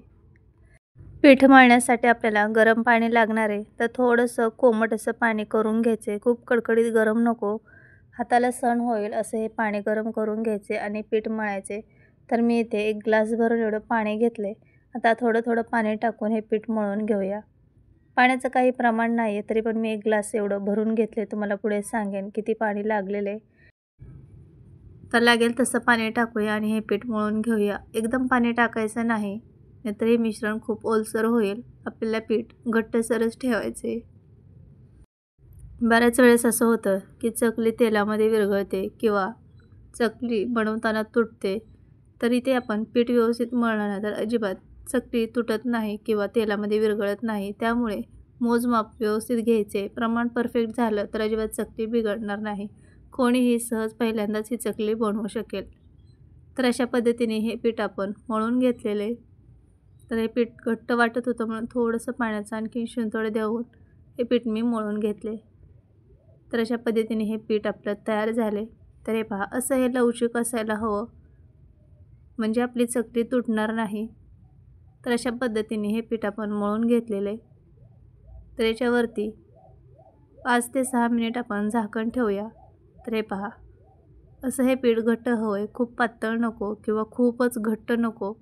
पीठ मळण्यासाठी आपल्याला गरम पाणी लागणार आहे. तर थोडंसं कोमट असं पाणी करून घ्यायचे. खूप कडकडीत गरम नको, हाताला सहन होईल असं हे पाणी गरम करून घ्यायचे आणि पीठ मळायचे. तर मी इथे 1 ग्लास भरून एवढं पाणी घेतले. आता थोडं-थोडं पाणी टाकून हे पीठ मळून घेऊया. पाण्याचं काही प्रमाण नाही आहे, तरी पण मी 1 ग्लास एवढं भरून घेतले. तुम्हाला पुढे सांगेन किती पाणी लागलेलं आहे. तर लागेल तसं पाणी टाकूया आणि हे पीठ मळून घेऊया. एकदम पाणी टाकायचं नाही, नाहीतर हे मिश्रण खूप ओलसर होईल. आपल्याला पीठ घट्टसरच ठेवायचे. बऱ्याच वेळेस असं होतं की चकली तेलामध्ये विरघळते किंवा चकली बनवताना तुटते. तर इथे आपण पीठ व्यवस्थित मळलं ना तर अजिबात चकली तुटत नाही किंवा तेलामध्ये विरघळत नाही. त्यामुळे मोजमाप व्यवस्थित घ्यायचे. प्रमाण परफेक्ट झालं तर अजिबात चकली बिघडणार नाही. कोणीही सहज पहिल्यांदाच ही चकली बनवू शकेल. तर अशा पद्धतीने हे पीठ आपण मळून घेतलेले. तर हे पीठ घट्ट वाटत होतं म्हणून थोडंसं पाण्याचं आणखी शिंतोडे देऊन हे पीठ मी मळून घेतले. तर अशा पद्धतीने हे पीठ आपलं तयार झाले. तर हे पहा, असं हे लवचिक असायला हवं, म्हणजे आपली चकली तुटणार नाही. तर अशा पद्धतीने हे पीठ आपण मळून घेतलेलं आहे. तर याच्यावरती 5 ते 6 मिनिट आपण झाकण ठेवूया. तर हे पहा, असं हे पीठ घट्ट हवं आहे, खूप पातळ नको किंवा खूपच घट्ट नको.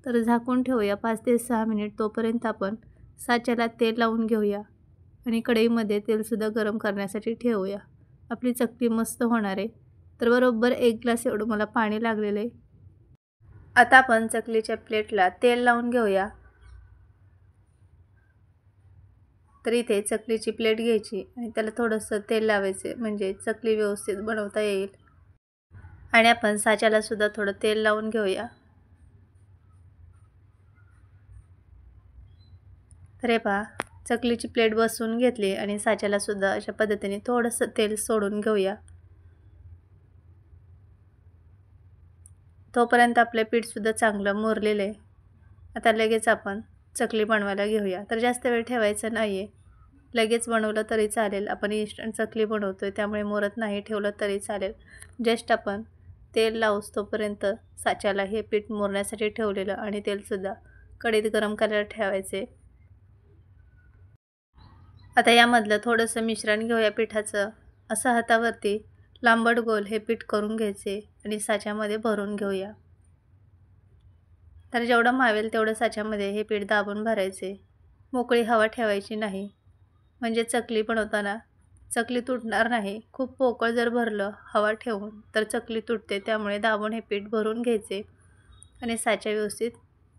तर झाकून ठेवूया 5 ते 6 मिनिट. तोपर्यंत आपण साच्याला तेल लावून घेऊया आणि कढईमध्ये तेलसुद्धा गरम करण्यासाठी ठेवूया. आपली चकली मस्त होणार आहे. तर बरोबर 1 ग्लास एवढं मला पाणी लागलेलं आहे. आता आपण चकलीच्या प्लेटला तेल लावून घेऊया. तर इथे चकलीची प्लेट घ्यायची आणि त्याला थोडंसं तेल लावायचे, म्हणजे चकली व्यवस्थित बनवता येईल. आणि आपण साच्याला सुद्धा थोडं तेल लावून घेऊया. तर हे पहा, चकलीची प्लेट बसवून घेतली आणि साच्याला सुद्धा अशा पद्धतीने थोडंसं तेल सोडून घेऊया. तोपर्यंत आपलं पीठसुद्धा चांगलं मुरलेलं आहे. आता लगेच आपण चकली बनवायला घेऊया. तर जास्त वेळ ठेवायचं नाही आहे, लगेच बनवलं तरी चालेल. आपण इन्स्टंट चकली बनवतो आहे, त्यामुळे मुरत नाही, ठेवलं तरी चालेल. जस्ट आपण तेल लावूस तोपर्यंत साच्याला हे पीठ मुरण्यासाठी ठेवलेलं आणि तेलसुद्धा कढईत गरम करायला ठेवायचे. आता यामधलं थोडंसं मिश्रण घेऊया पिठाचं. असं हातावरती लांबट गोल हे पीठ करून घ्यायचे आणि साच्यामध्ये भरून घेऊया. तर जेवढं मावेल तेवढं साच्यामध्ये हे पीठ दाबून भरायचे. मोकळी हवा ठेवायची नाही, म्हणजे चकली बनवताना चकली तुटणार नाही. खूप पोकळ जर भरलं हवा ठेवून तर चकली तुटते. त्यामुळे दाबून हे पीठ भरून घ्यायचे आणि साच्या व्यवस्थित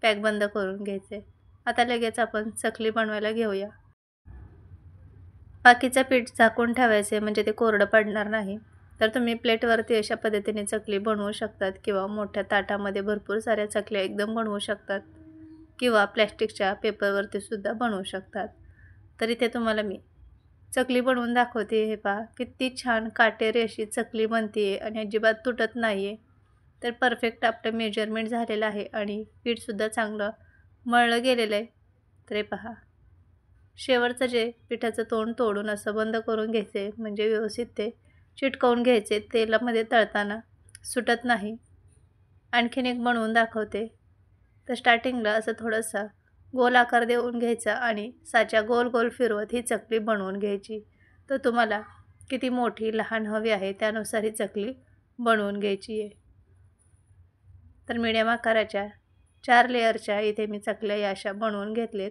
पॅक बंद करून घ्यायचे. आता लगेच आपण चकली बनवायला घेऊया. बाकीचं पीठ झाकून ठेवायचे, म्हणजे ते कोरडं पडणार नाही. तर तुम्ही प्लेटवरती अशा पद्धतीने चकली बनवू शकतात किंवा मोठ्या ताटामध्ये भरपूर साऱ्या चकल्या एकदम बनवू शकतात किंवा प्लॅस्टिकच्या पेपरवरती सुद्धा बनवू शकतात। तर इथे तुम्हाला मी चकली बनवून दाखवते। हे पहा किती छान काटेरी अशी चकली बनते आणि अजिबात तुटत नाही आहे। तर परफेक्ट आपलं मेजरमेंट झालेलं आहे आणि पीठसुद्धा चांगलं मळलं गेलेलं आहे। तर हे पहा शेवटचं जे पिठाचं तोंड तोडून असं बंद करून घ्यायचे म्हणजे व्यवस्थित ते चिटकवून घ्यायचे, तेलामध्ये तळताना सुटत नाही। आणखीन एक बनवून दाखवते। तर स्टार्टिंगला असं थोडासा गोल आकार देऊन घ्यायचा आणि साच्या गोल गोल फिरवत ही चकली बनवून घ्यायची। तर तुम्हाला किती मोठी लहान हवी आहे त्यानुसार ही चकली बनवून घ्यायची आहे। तर मीडियम आकाराच्या 4 लेअरच्या इथे मी चकल्या या अशा बनवून घेतलेत।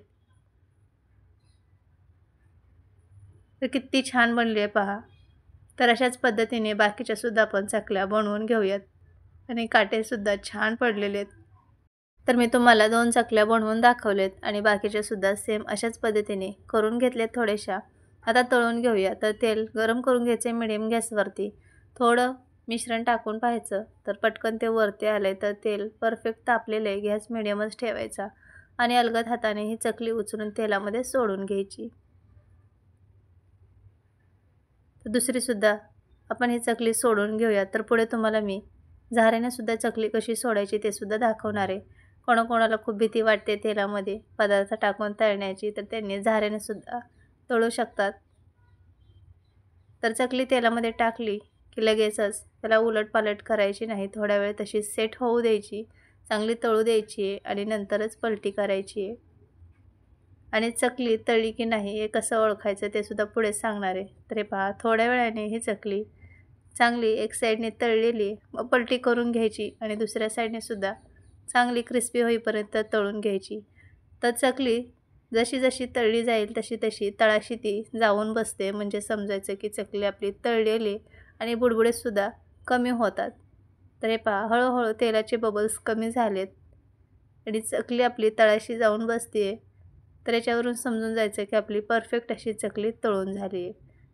तर किती छान बनली आहे पहा। तर अशाच पद्धतीने बाकीच्या सुद्धा आपण चकल्या बनवून घेऊयात आणि काटेसुद्धा छान पडलेले आहेत। तर मी तुम्हाला 2 चकल्या बनवून दाखवलेत आणि बाकीच्या सुद्धा सेम अशाच पद्धतीने करून घेतलेत थोड्याशा। आता तळून घेऊया। तर तेल गरम करून घ्यायचे मीडियम गॅसवरती, थोडं मिश्रण टाकून पाहायचं तर पटकन ते वरती आले तर तेल परफेक्ट तापलेलं आहे। गॅस मीडियमच ठेवायचा आणि अलगद हाताने ही चकली उचलून तेलामध्ये सोडून घ्यायची। तर दुसरी सुद्धा आपण ही चकली सोडून घेऊया। तर पुढे तुम्हाला मी झाऱ्याने सुद्धा चकली कशी सोडायची ते सुद्धा दाखवणार आहे। कोणाकोणाला खूप भीती वाटते तेलामध्ये पदार्थ टाकून तळण्याची, तर त्यांनी झाऱ्याने सुद्धा तळू शकतात। तर चकली तेलामध्ये टाकली की लगेचच त्याला उलटपालट करायची नाही, थोडा वेळ तशी सेट होऊ द्यायची, चांगली तळू द्यायची आहे आणि नंतरच पलटी करायची आहे। आणि चकली तळली की नाही हे कसं ओळखायचं ते सुद्धा पुढे सांगणार आहे। तर हे पहा थोड्या वेळाने ही चकली चांगली एक साईडने तळलेली मग पलटी करून घ्यायची आणि दुसऱ्या साईडने सुद्धा चांगली क्रिस्पी होईपर्यंत तळून घ्यायची। तर चकली जशी जशी तळली जाईल तशी तशी तळाशी ती जाऊन बसते, म्हणजे समजायचं की चकली आपली तळलेली आणि बुडबुडेसुद्धा कमी होतात। तर हे पहा हळूहळू तेलाचे बबल्स कमी झालेत आणि चकली आपली तळाशी जाऊन बसते आहे। तर याच्यावरून समजून जायचं की आपली परफेक्ट अशी चकली तळून झाली आहे।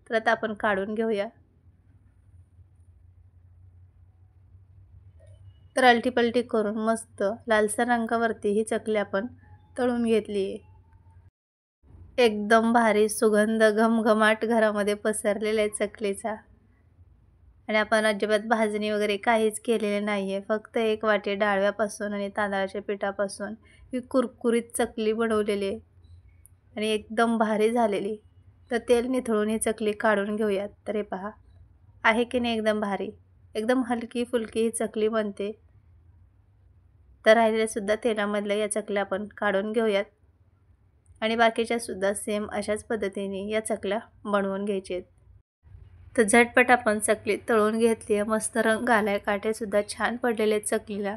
तर आता आपण काढून घेऊया। तर अलटी-पलटी करून मस्त लालसर रंगावरती ही चकली आपण तळून घेतली आहे। एकदम भारी सुगंध घमघमाट घरामध्ये पसरलेला आहे चकलीचा आणि आपण अजिबात भाजणी वगैरे काहीच केलेले नाही आहे। फक्त एक वाटी डाळव्यापासून आणि तांदळाच्या पिठापासून ही कुरकुरीत चकली बनवलेली आहे आणि एकदम भारी झालेली। तर तेल निथळून ही चकली काढून घेऊयात। तर हे पहा आहे की नाही एकदम भारी, एकदम हलकी फुलकी ही चकली बनते। तर राहिलेल्या सुद्धा तेलामधल्या या चकल्या आपण काढून घेऊयात आणि बाकीच्या सुद्धा सेम अशाच पद्धतीने या चकल्या बनवून घ्यायच्या आहेत। तर झटपट आपण चकली तळून घेतली आहे, मस्त रंग आलाय, काटे सुद्धा छान पडलेले आहेत चकलीला।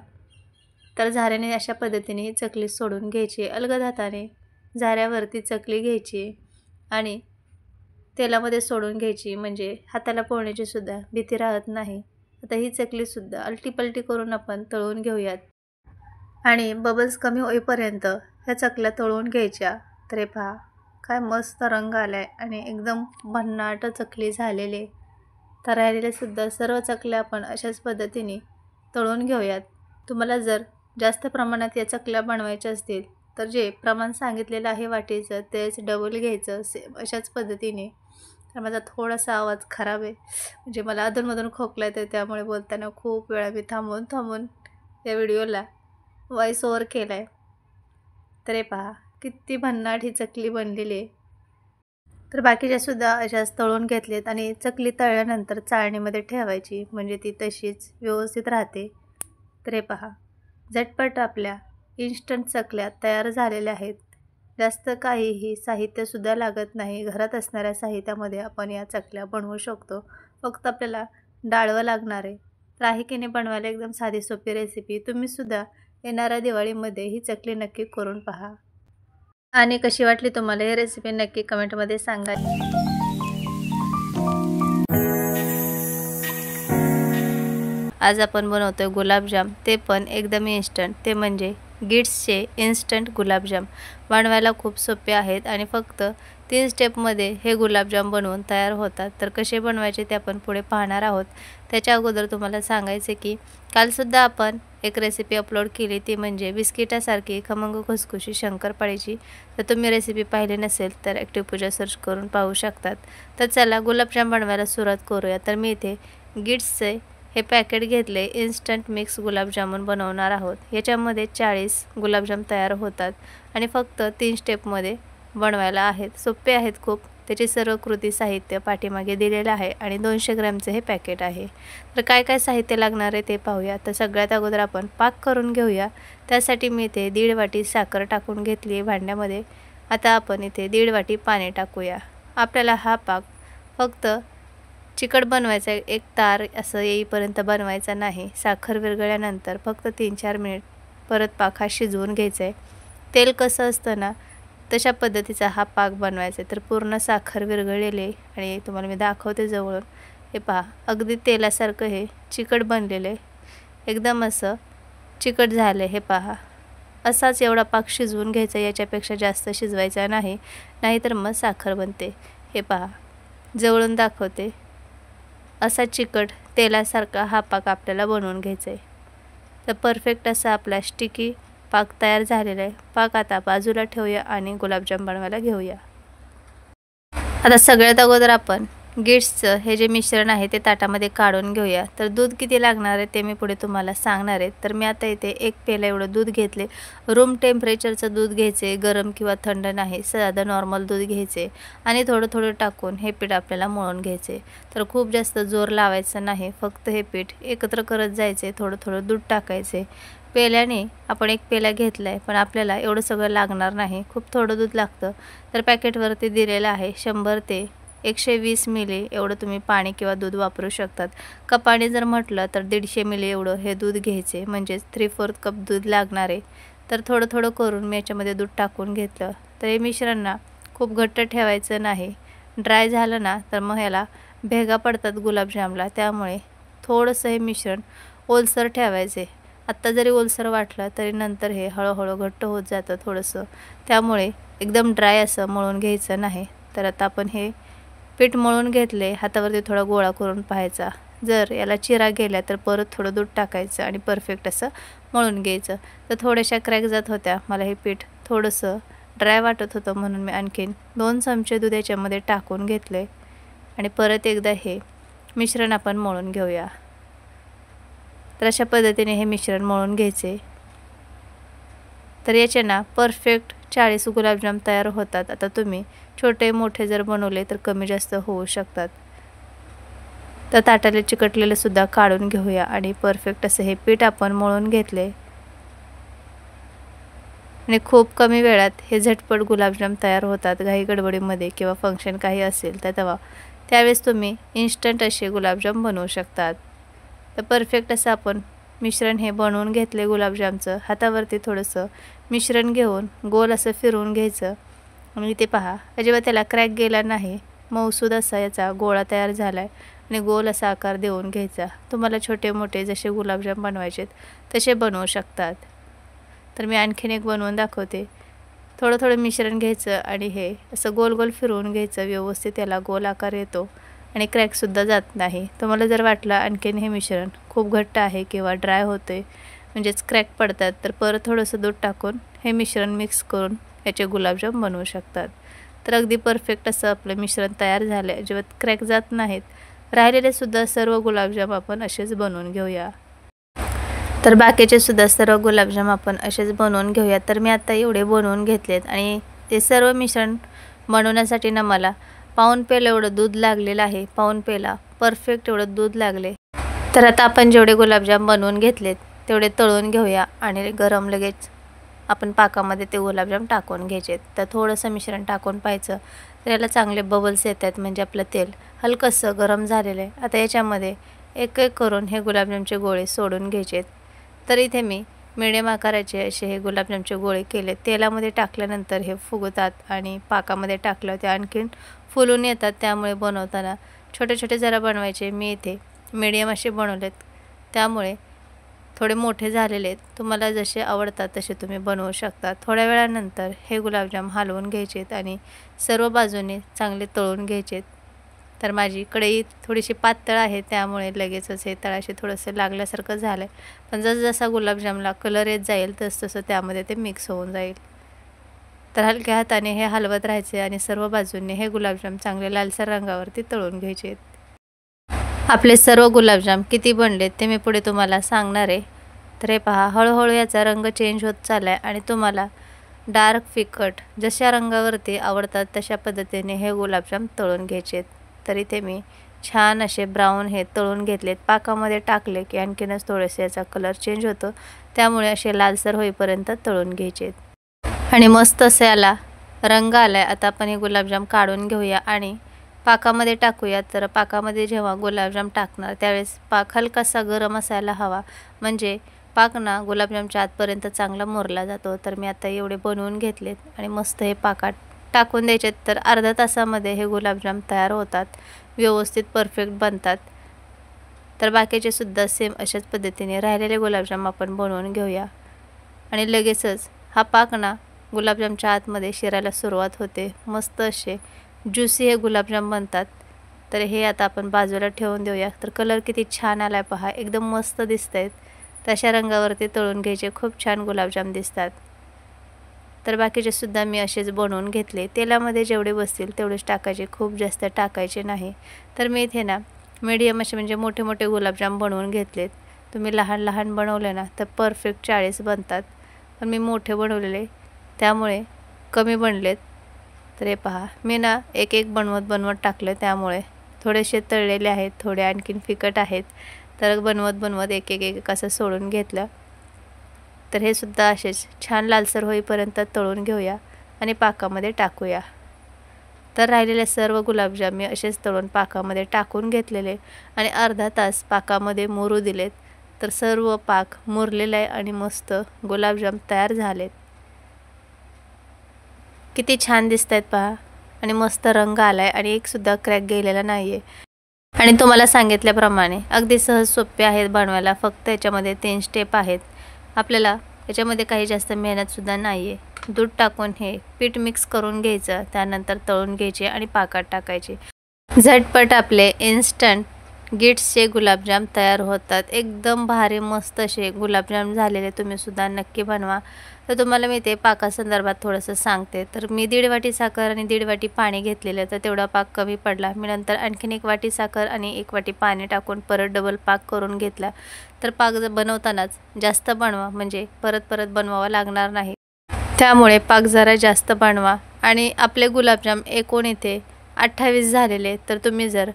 तर झाऱ्याने अशा पद्धतीने ही चकली सोडून घ्यायची, अलगद हाताने झाऱ्यावरती चकली घ्यायची आणि तेलामध्ये सोडून घ्यायची, म्हणजे हाताला पोळण्याची सुद्धा भीती राहत नाही। आता ही चकली सुद्धा अलटी-पलटी करून आपण तळून घेऊयात आणि बबल्स कमी होईपर्यंत ह्या चकल्या तळून घ्यायच्या। तर हे पहा काय मस्त रंग आलाय आणि एकदम भन्नाट चकली झालेली। तर राहिलेल्या सुद्धा सर्व चकल्या आपण अशाच पद्धतीने तळून घेऊयात। तुम्हाला जर जास्त प्रमाणात या चकल्या बनवायच्या असतील तर जे प्रमाण सांगितलेलं आहे वाटीचं तेच डबल घ्यायचं सेम अशाच पद्धतीने। तर माझा थोडासा आवाज खराब आहे, म्हणजे मला अधूनमधून खोकला येतं, त्यामुळे बोलताना खूप वेळा मी थांबून थांबून या व्हिडिओला व्हॉइस ओव्हर केला आहे। तर हे पहा किती भन्नाट ही चकली बनलेली आहे। तर बाकीच्या सुद्धा अशाच तळून घेतलेत आणि चकली तळल्यानंतर चाळणीमध्ये ठेवायची, म्हणजे ती तशीच व्यवस्थित राहते। तर हे पहा झटपट आपल्या इन्स्टंट चकल्या तयार झालेल्या आहेत। जास्त काहीही साहित्यसुद्धा लागत नाही, घरात असणाऱ्या साहित्यामध्ये आपण या चकल्या बनवू शकतो। फक्त आपल्याला डाळवं लागणार आहे। तर आहे की नाही बनवायला एकदम साधी सोपी रेसिपी। तुम्हीसुद्धा येणाऱ्या दिवाळीमध्ये ही चकली नक्की करून पहा आणि कशी वाटली तुम्हाला ही रेसिपी नक्की कमेंटमध्ये सांगा। आज आपण बनवतोय गुलाबजाम, ते पण एकदम इन्स्टंट, ते म्हणजे गिट्सचे इन्स्टंट गुलाबजाम बनवायला खूप सोपे आहेत आणि फक्त 3 स्टेपमध्ये हे गुलाबजाम बनवून तयार होतात। तर कसे बनवायचे ते आपण पुढे पाहणार आहोत। त्याच्या अगोदर तुम्हाला सांगायचे की कालसुद्धा आपण एक रेसिपी अपलोड केली, ती म्हणजे बिस्किटासारखी खमंग खुसखुशी शंकरपाळीची। तर तुम्ही रेसिपी पाहिली नसेल तर ॲक्टिव्ह पूजा सर्च करून पाहू शकतात। तर चला गुलाबजाम बनवायला सुरुवात करूया। तर मी इथे गिट्सचे हे पॅकेट घेतले, इन्स्टंट मिक्स गुलाबजामुन बनवणार आहोत। याच्यामध्ये 40 गुलाबजाम तयार होतात आणि फक्त 3 स्टेपमध्ये बनवायला आहेत। सोपे आहेत खूप। त्याची सर्व कृती साहित्य पाठीमागे दिलेलं आहे आणि 200 ग्रॅमचे हे पॅकेट आहे। तर काय काय साहित्य लागणार आहे ते पाहूया। तर सगळ्यात अगोदर आपण पाक करून घेऊया। त्यासाठी मी इथे 1.5 वाटी साखर टाकून घेतली आहे भांड्यामध्ये। आता आपण इथे 1.5 वाटी पाणी टाकूया। आपल्याला हा पाक फक्त चिकट बनवायचा, एक तार असं येईपर्यंत बनवायचा नाही। साखर विरघळल्यानंतर फक्त 3-4 मिनिट परत पाक हा शिजवून घ्यायचा आहे। तेल कसं असतं ना तशा पद्धतीचा हा पाक बनवायचा आहे। तर पूर्ण साखर विरघळलेले आणि तुम्हाला मी दाखवते जवळून, हे पहा अगदी तेलासारखं हे चिकट बनलेलं आहे, एकदम असं चिकट झालं हे पहा। असाच एवढा पाक शिजवून घ्यायचा, याच्यापेक्षा जास्त शिजवायचा नाही, नाहीतर मग साखर बनते। हे पहा जवळून दाखवते, असा चिकट तेलासारखा हा पाक आपल्याला बनवून घ्यायचा आहे। तर परफेक्ट असा आपला स्टिकी पाक तयार झालेला आहे। पाक आता बाजूला ठेवूया आणि गुलाबजाम बनवायला घेऊया। आता सगळ्यात अगोदर आपण गिट्सचं हे जे मिश्रण आहे ते ताटामध्ये काढून घेऊया। तर दूध किती लागणार आहे ते मी पुढे तुम्हाला सांगणार आहे। तर मी आता इथे 1 पेला एवढं दूध घेतले। रूम टेम्परेचरचं दूध घ्यायचे, गरम किंवा थंड नाही, साधं नॉर्मल दूध घ्यायचे आणि थोडं थोडं टाकून हे पीठ आपल्याला मळून घ्यायचे। तर खूप जास्त जोर लावायचं नाही, फक्त हे पीठ एकत्र करत जायचे, थोडं थोडं दूध टाकायचे। पेल्याने आपण 1 पेला घेतला आहे, पण आपल्याला एवढं सगळं लागणार नाही, खूप थोडं दूध लागतं। तर पॅकेटवरती दिलेलं आहे 100 ते 120 मिली एवढं तुम्ही पाणी किंवा दूध वापरू शकतात। कपाने जर म्हटलं तर 150 मिली एवढं हे दूध घ्यायचे, म्हणजे 3/4 कप दूध लागणार आहे। तर थोडं थोडं करून मी याच्यामध्ये दूध टाकून घेतलं। तर हे मिश्रण ना खूप घट्ट ठेवायचं नाही, ड्राय झालं ना तर मग ह्याला भेगा पडतात गुलाबजामला, त्यामुळे थोडंसं हे मिश्रण ओलसर ठेवायचे। आत्ता जरी ओलसर वाटलं तरी नंतर हे हळूहळू घट्ट होत जातं थोडंसं, त्यामुळे एकदम ड्राय असं मळून घ्यायचं नाही। तर आता आपण हे पीठ मळून घेतले, हातावरती थोडा गोळा करून पाहायचा, जर याला चिरा गेल्या तर परत थोडं दूध टाकायचं आणि परफेक्ट असं मळून घ्यायचं। तर थोड्याशा क्रॅक जात होत्या, मला हे पीठ थोडंसं ड्राय वाटत होतं म्हणून मी आणखीन 2 चमचे दूध याच्यामध्ये टाकून घेतले आणि परत एकदा हे मिश्रण आपण मळून घेऊया। तर अशा पद्धतीने हे मिश्रण मळून घ्यायचे। तर याचे ना परफेक्ट 40 गुलाबजाम तयार होतात। आता तुम्ही छोटे मोठे जर बनवले तर कमी जास्त होऊ शकतात। तर ताटाले चिकटलेले सुद्धा काढून घेऊया आणि परफेक्ट असं हे पीठ आपण मळून घेतले आणि खूप कमी वेळात हे झटपट गुलाबजाम तयार होतात। घाई गडबडीमध्ये किंवा फंक्शन काही असेल तर त्यावेळेस तुम्ही इन्स्टंट असे गुलाबजाम बनवू शकतात। तर परफेक्ट असं आपण मिश्रण हे बनवून घेतले गुलाबजामचं। हातावरती थोडंसं मिश्रण घेऊन गोल असं फिरवून घ्यायचं आणि इथे पहा अजिबात त्याला क्रॅक गेला नाही, मऊसूद असा याचा गोळा तयार झाला आहे आणि गोल असा आकार देऊन घ्यायचा। तुम्हाला छोटे मोठे जसे गुलाबजाम बनवायचे तसे बनवू शकतात। तर मी आणखीन एक बनवून दाखवते। थोडं थोडं मिश्रण घ्यायचं आणि हे असं गोल गोल फिरवून घ्यायचं, व्यवस्थित त्याला गोल आकार येतो आणि क्रॅकसुद्धा जात नाही। तुम्हाला जर वाटलं आणखीन हे मिश्रण खूप घट्ट आहे किंवा ड्राय होते, म्हणजेच क्रॅक पडतात, तर परत थोडंसं दूध टाकून हे मिश्रण मिक्स करून याचे गुलाबजाम बनवू शकतात। तर अगदी परफेक्ट असं आपलं मिश्रण तयार झालं आहे, अजिबात क्रॅक जात नाहीत। राहिलेले सुद्धा सर्व गुलाबजाम आपण असेच बनवून घेऊया। तर बाकीचे सुद्धा सर्व गुलाबजाम आपण असेच बनवून घेऊया। तर मी आता एवढे बनवून घेतलेत आणि ते सर्व मिश्रण बनवण्यासाठी ना मला पाऊण पेला एवढं दूध लागलेलं आहे। पाऊण पेला परफेक्ट एवढं दूध लागले। तर आता आपण जेवढे गुलाबजाम बनवून घेतलेत तेवढे तळून घेऊया आणि गरम लगेच आपण पाकामध्ये ते गुलाबजाम टाकून घ्यायचे। तर थोडंसं मिश्रण टाकून पाहायचं, तर याला चांगले बबल्स येतात, म्हणजे आपलं तेल हलकंसं गरम झालेलं आहे। आता याच्यामध्ये एक एक करून हे गुलाबजामचे गोळे सोडून घ्यायचे। तर इथे मी मिडियम आकाराचे असे हे गुलाबजामचे गोळे केले। तेलामध्ये टाकल्यानंतर हे फुगतात आणि पाकामध्ये टाकल्यावर ते आणखीन फुलून येतात, त्यामुळे बनवताना छोटे छोटे जरा बनवायचे। मी इथे मीडियम असे बनवलेत, त्यामुळे थोडे मोठे झालेले आहेत, तुम्हाला जसे आवडतात तसे तुम्ही बनवू शकता। थोड्या वेळानंतर हे गुलाबजाम हलवून घ्यायचेत आणि सर्व बाजूने चांगले तळून घ्यायचेत। तर माझी कढई थोडीशी पातळ आहे, त्यामुळे लगेचच हे तळाशी थोडंसं लागल्यासारखं झालं आहे, पण जसजसा गुलाबजामला कलर येत जाईल तसतसं त्यामध्ये ते मिक्स होऊन जाईल। तर हलक्या हाताने हे हलवत राहायचे आणि सर्व बाजूंनी हे गुलाबजाम चांगले लालसर रंगावरती तळून घ्यायचे। आपले सर्व गुलाबजाम किती बनले ते मी पुढे तुम्हाला सांगणार आहे। तर हे पहा, हळूहळू याचा रंग चेंज होत चाललाय आणि तुम्हाला डार्क फिकट जशा रंगावरती आवडतात तशा पद्धतीने हे गुलाबजाम तळून घ्यायचे। तर इथे मी छान असे ब्राऊन हे तळून घेतलेत। पाकामध्ये टाकले की आणखीनच थोडेसे याचा कलर चेंज होतो, त्यामुळे असे लालसर होईपर्यंत तळून घ्यायचे आणि मस्त असे याला रंग आलाय। आता आपण हे गुलाबजाम काढून घेऊया आणि पाकामध्ये टाकूया। तर पाकामध्ये जेव्हा गुलाबजाम टाकणार त्यावेळेस पाक हलकासा गरम असायला हवा, म्हणजे पाक ना गुलाबजामच्या आतपर्यंत चांगला मुरला जातो। तर मी आता एवढे बनवून घेतलेत आणि मस्त हे पाकात टाकून द्यायचे। तर अर्ध्या तासामध्ये हे गुलाबजाम तयार होतात, व्यवस्थित परफेक्ट बनतात। तर बाकीचे सुद्धा सेम अशाच पद्धतीने राहिलेले गुलाबजाम आपण बनवून घेऊया आणि लगेचच हा पाक ना गुलाबजामच्या आतमध्ये शिरायला सुरुवात होते। मस्त असे ज्यूसी हे गुलाबजाम बनतात। तर हे आता आपण बाजूला ठेवून देऊया। तर कलर किती छान आलाय पहा, एकदम मस्त दिसतायत। तशा रंगावरती तळून घ्यायचे, खूप छान गुलाबजाम दिसतात। तर बाकीचे सुद्धा मी असेच बनवून घेतले। तेलामध्ये जेवढे बसतील तेवढेच टाकायचे, खूप जास्त टाकायचे नाही। तर मी इथे ना मीडियम असे म्हणजे मोठे मोठे गुलाबजाम बनवून घेतलेत। तुम्ही लहान लहान बनवले ना तर परफेक्ट 40 बनतात, पण मी मोठे बनवलेले त्यामुळे कमी बनलेत। तर हे पहा, मी ना एक एक बनवत टाकलं, त्यामुळे थोडेसे तळलेले आहेत, थोडे आणखीन फिकट आहेत। तर बनवत एक एक असं सोडून घेतलं। तर हे सुद्धा असेच छान लालसर होईपर्यंत तळून घेऊया आणि पाकामध्ये टाकूया। तर राहिलेले सर्व गुलाबजाम मी असेच तळून पाकामध्ये टाकून घेतलेले आणि अर्धा तास पाकामध्ये मुरू दिलेत। तर सर्व पाक मुरलेला आहे आणि मस्त गुलाबजाम तयार झालेत। किती छान दिसतायत पहा आणि मस्त रंग आलाय आणि एक सुद्धा क्रॅक गेलेला नाहीये। आणि तुम्हाला सांगितल्याप्रमाणे अगदी सहज सोपे आहेत बनवायला। फक्त याच्यामध्ये 3 स्टेप आहेत। आपल्याला याच्यामध्ये काही जास्त मेहनत सुद्धा नाहीये। दूध टाकून हे पीठ मिक्स करून घ्यायचं, त्यानंतर तळून घ्यायचे आणि पाकात टाकायचे। झटपट आपले इन्स्टंट गिट्सचे गुलाबजाम तयार होतात। एकदम भारी मस्त असे गुलाबजाम झालेले, तुम्ही सुद्धा नक्की बनवा। तर तुम्हाला मी ते पाकासंदर्भात थोडंसं सांगते। तर मी 1.5 वाटी साखर आणि 1.5 वाटी पाणी घेतलेलं, तर तेवढा पाक कमी पडला। मी नंतर आणखीन 1 वाटी साखर आणि 1 वाटी पाणी टाकून परत डबल पाक करून घेतला। तर पाक बनवतानाच जास्त बनवा, म्हणजे परत परत बनवावा लागणार नाही, त्यामुळे पाक जरा जास्त बनवा। आणि आपले गुलाबजाम एकूण इथे 28 झालेले। तर तुम्ही जर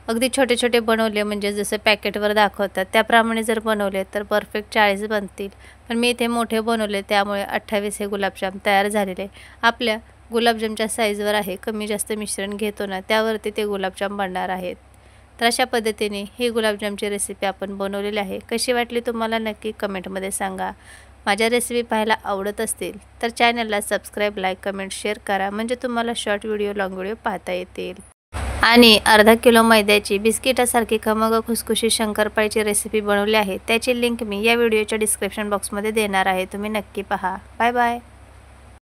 अगदी छोटे छोटे बनवले, म्हणजे जसं पॅकेटवर दाखवतात त्याप्रमाणे जर बनवले तर परफेक्ट 40 बनतील, पण मी इथे मोठे बनवले त्यामुळे 28 हे गुलाबजाम तयार झालेले। आपल्या गुलाबजामच्या साईजवर आहे, कमी जास्त मिश्रण घेतो ना त्यावरती ते गुलाबजाम बनणार आहेत। तर अशा पद्धतीने ही गुलाबजामची रेसिपी आपण बनवलेली आहे। कशी वाटली तुम्हाला नक्की कमेंटमध्ये सांगा। माझ्या रेसिपी पाहायला आवडत असतील तर चॅनलला सबस्क्राईब, लाईक, कमेंट, शेअर करा, म्हणजे तुम्हाला शॉर्ट व्हिडिओ, लॉंग व्हिडिओ पाहता येतील। आणि अर्धा किलो मैद्याची बिस्किटासारखी खमंग खुसखुशीत शंकरपाळीची रेसिपी बनवली आहे, त्याची लिंक मी या व्हिडिओच्या डिस्क्रिप्शन बॉक्समध्ये देणार आहे, तुम्ही नक्की पहा। Bye bye.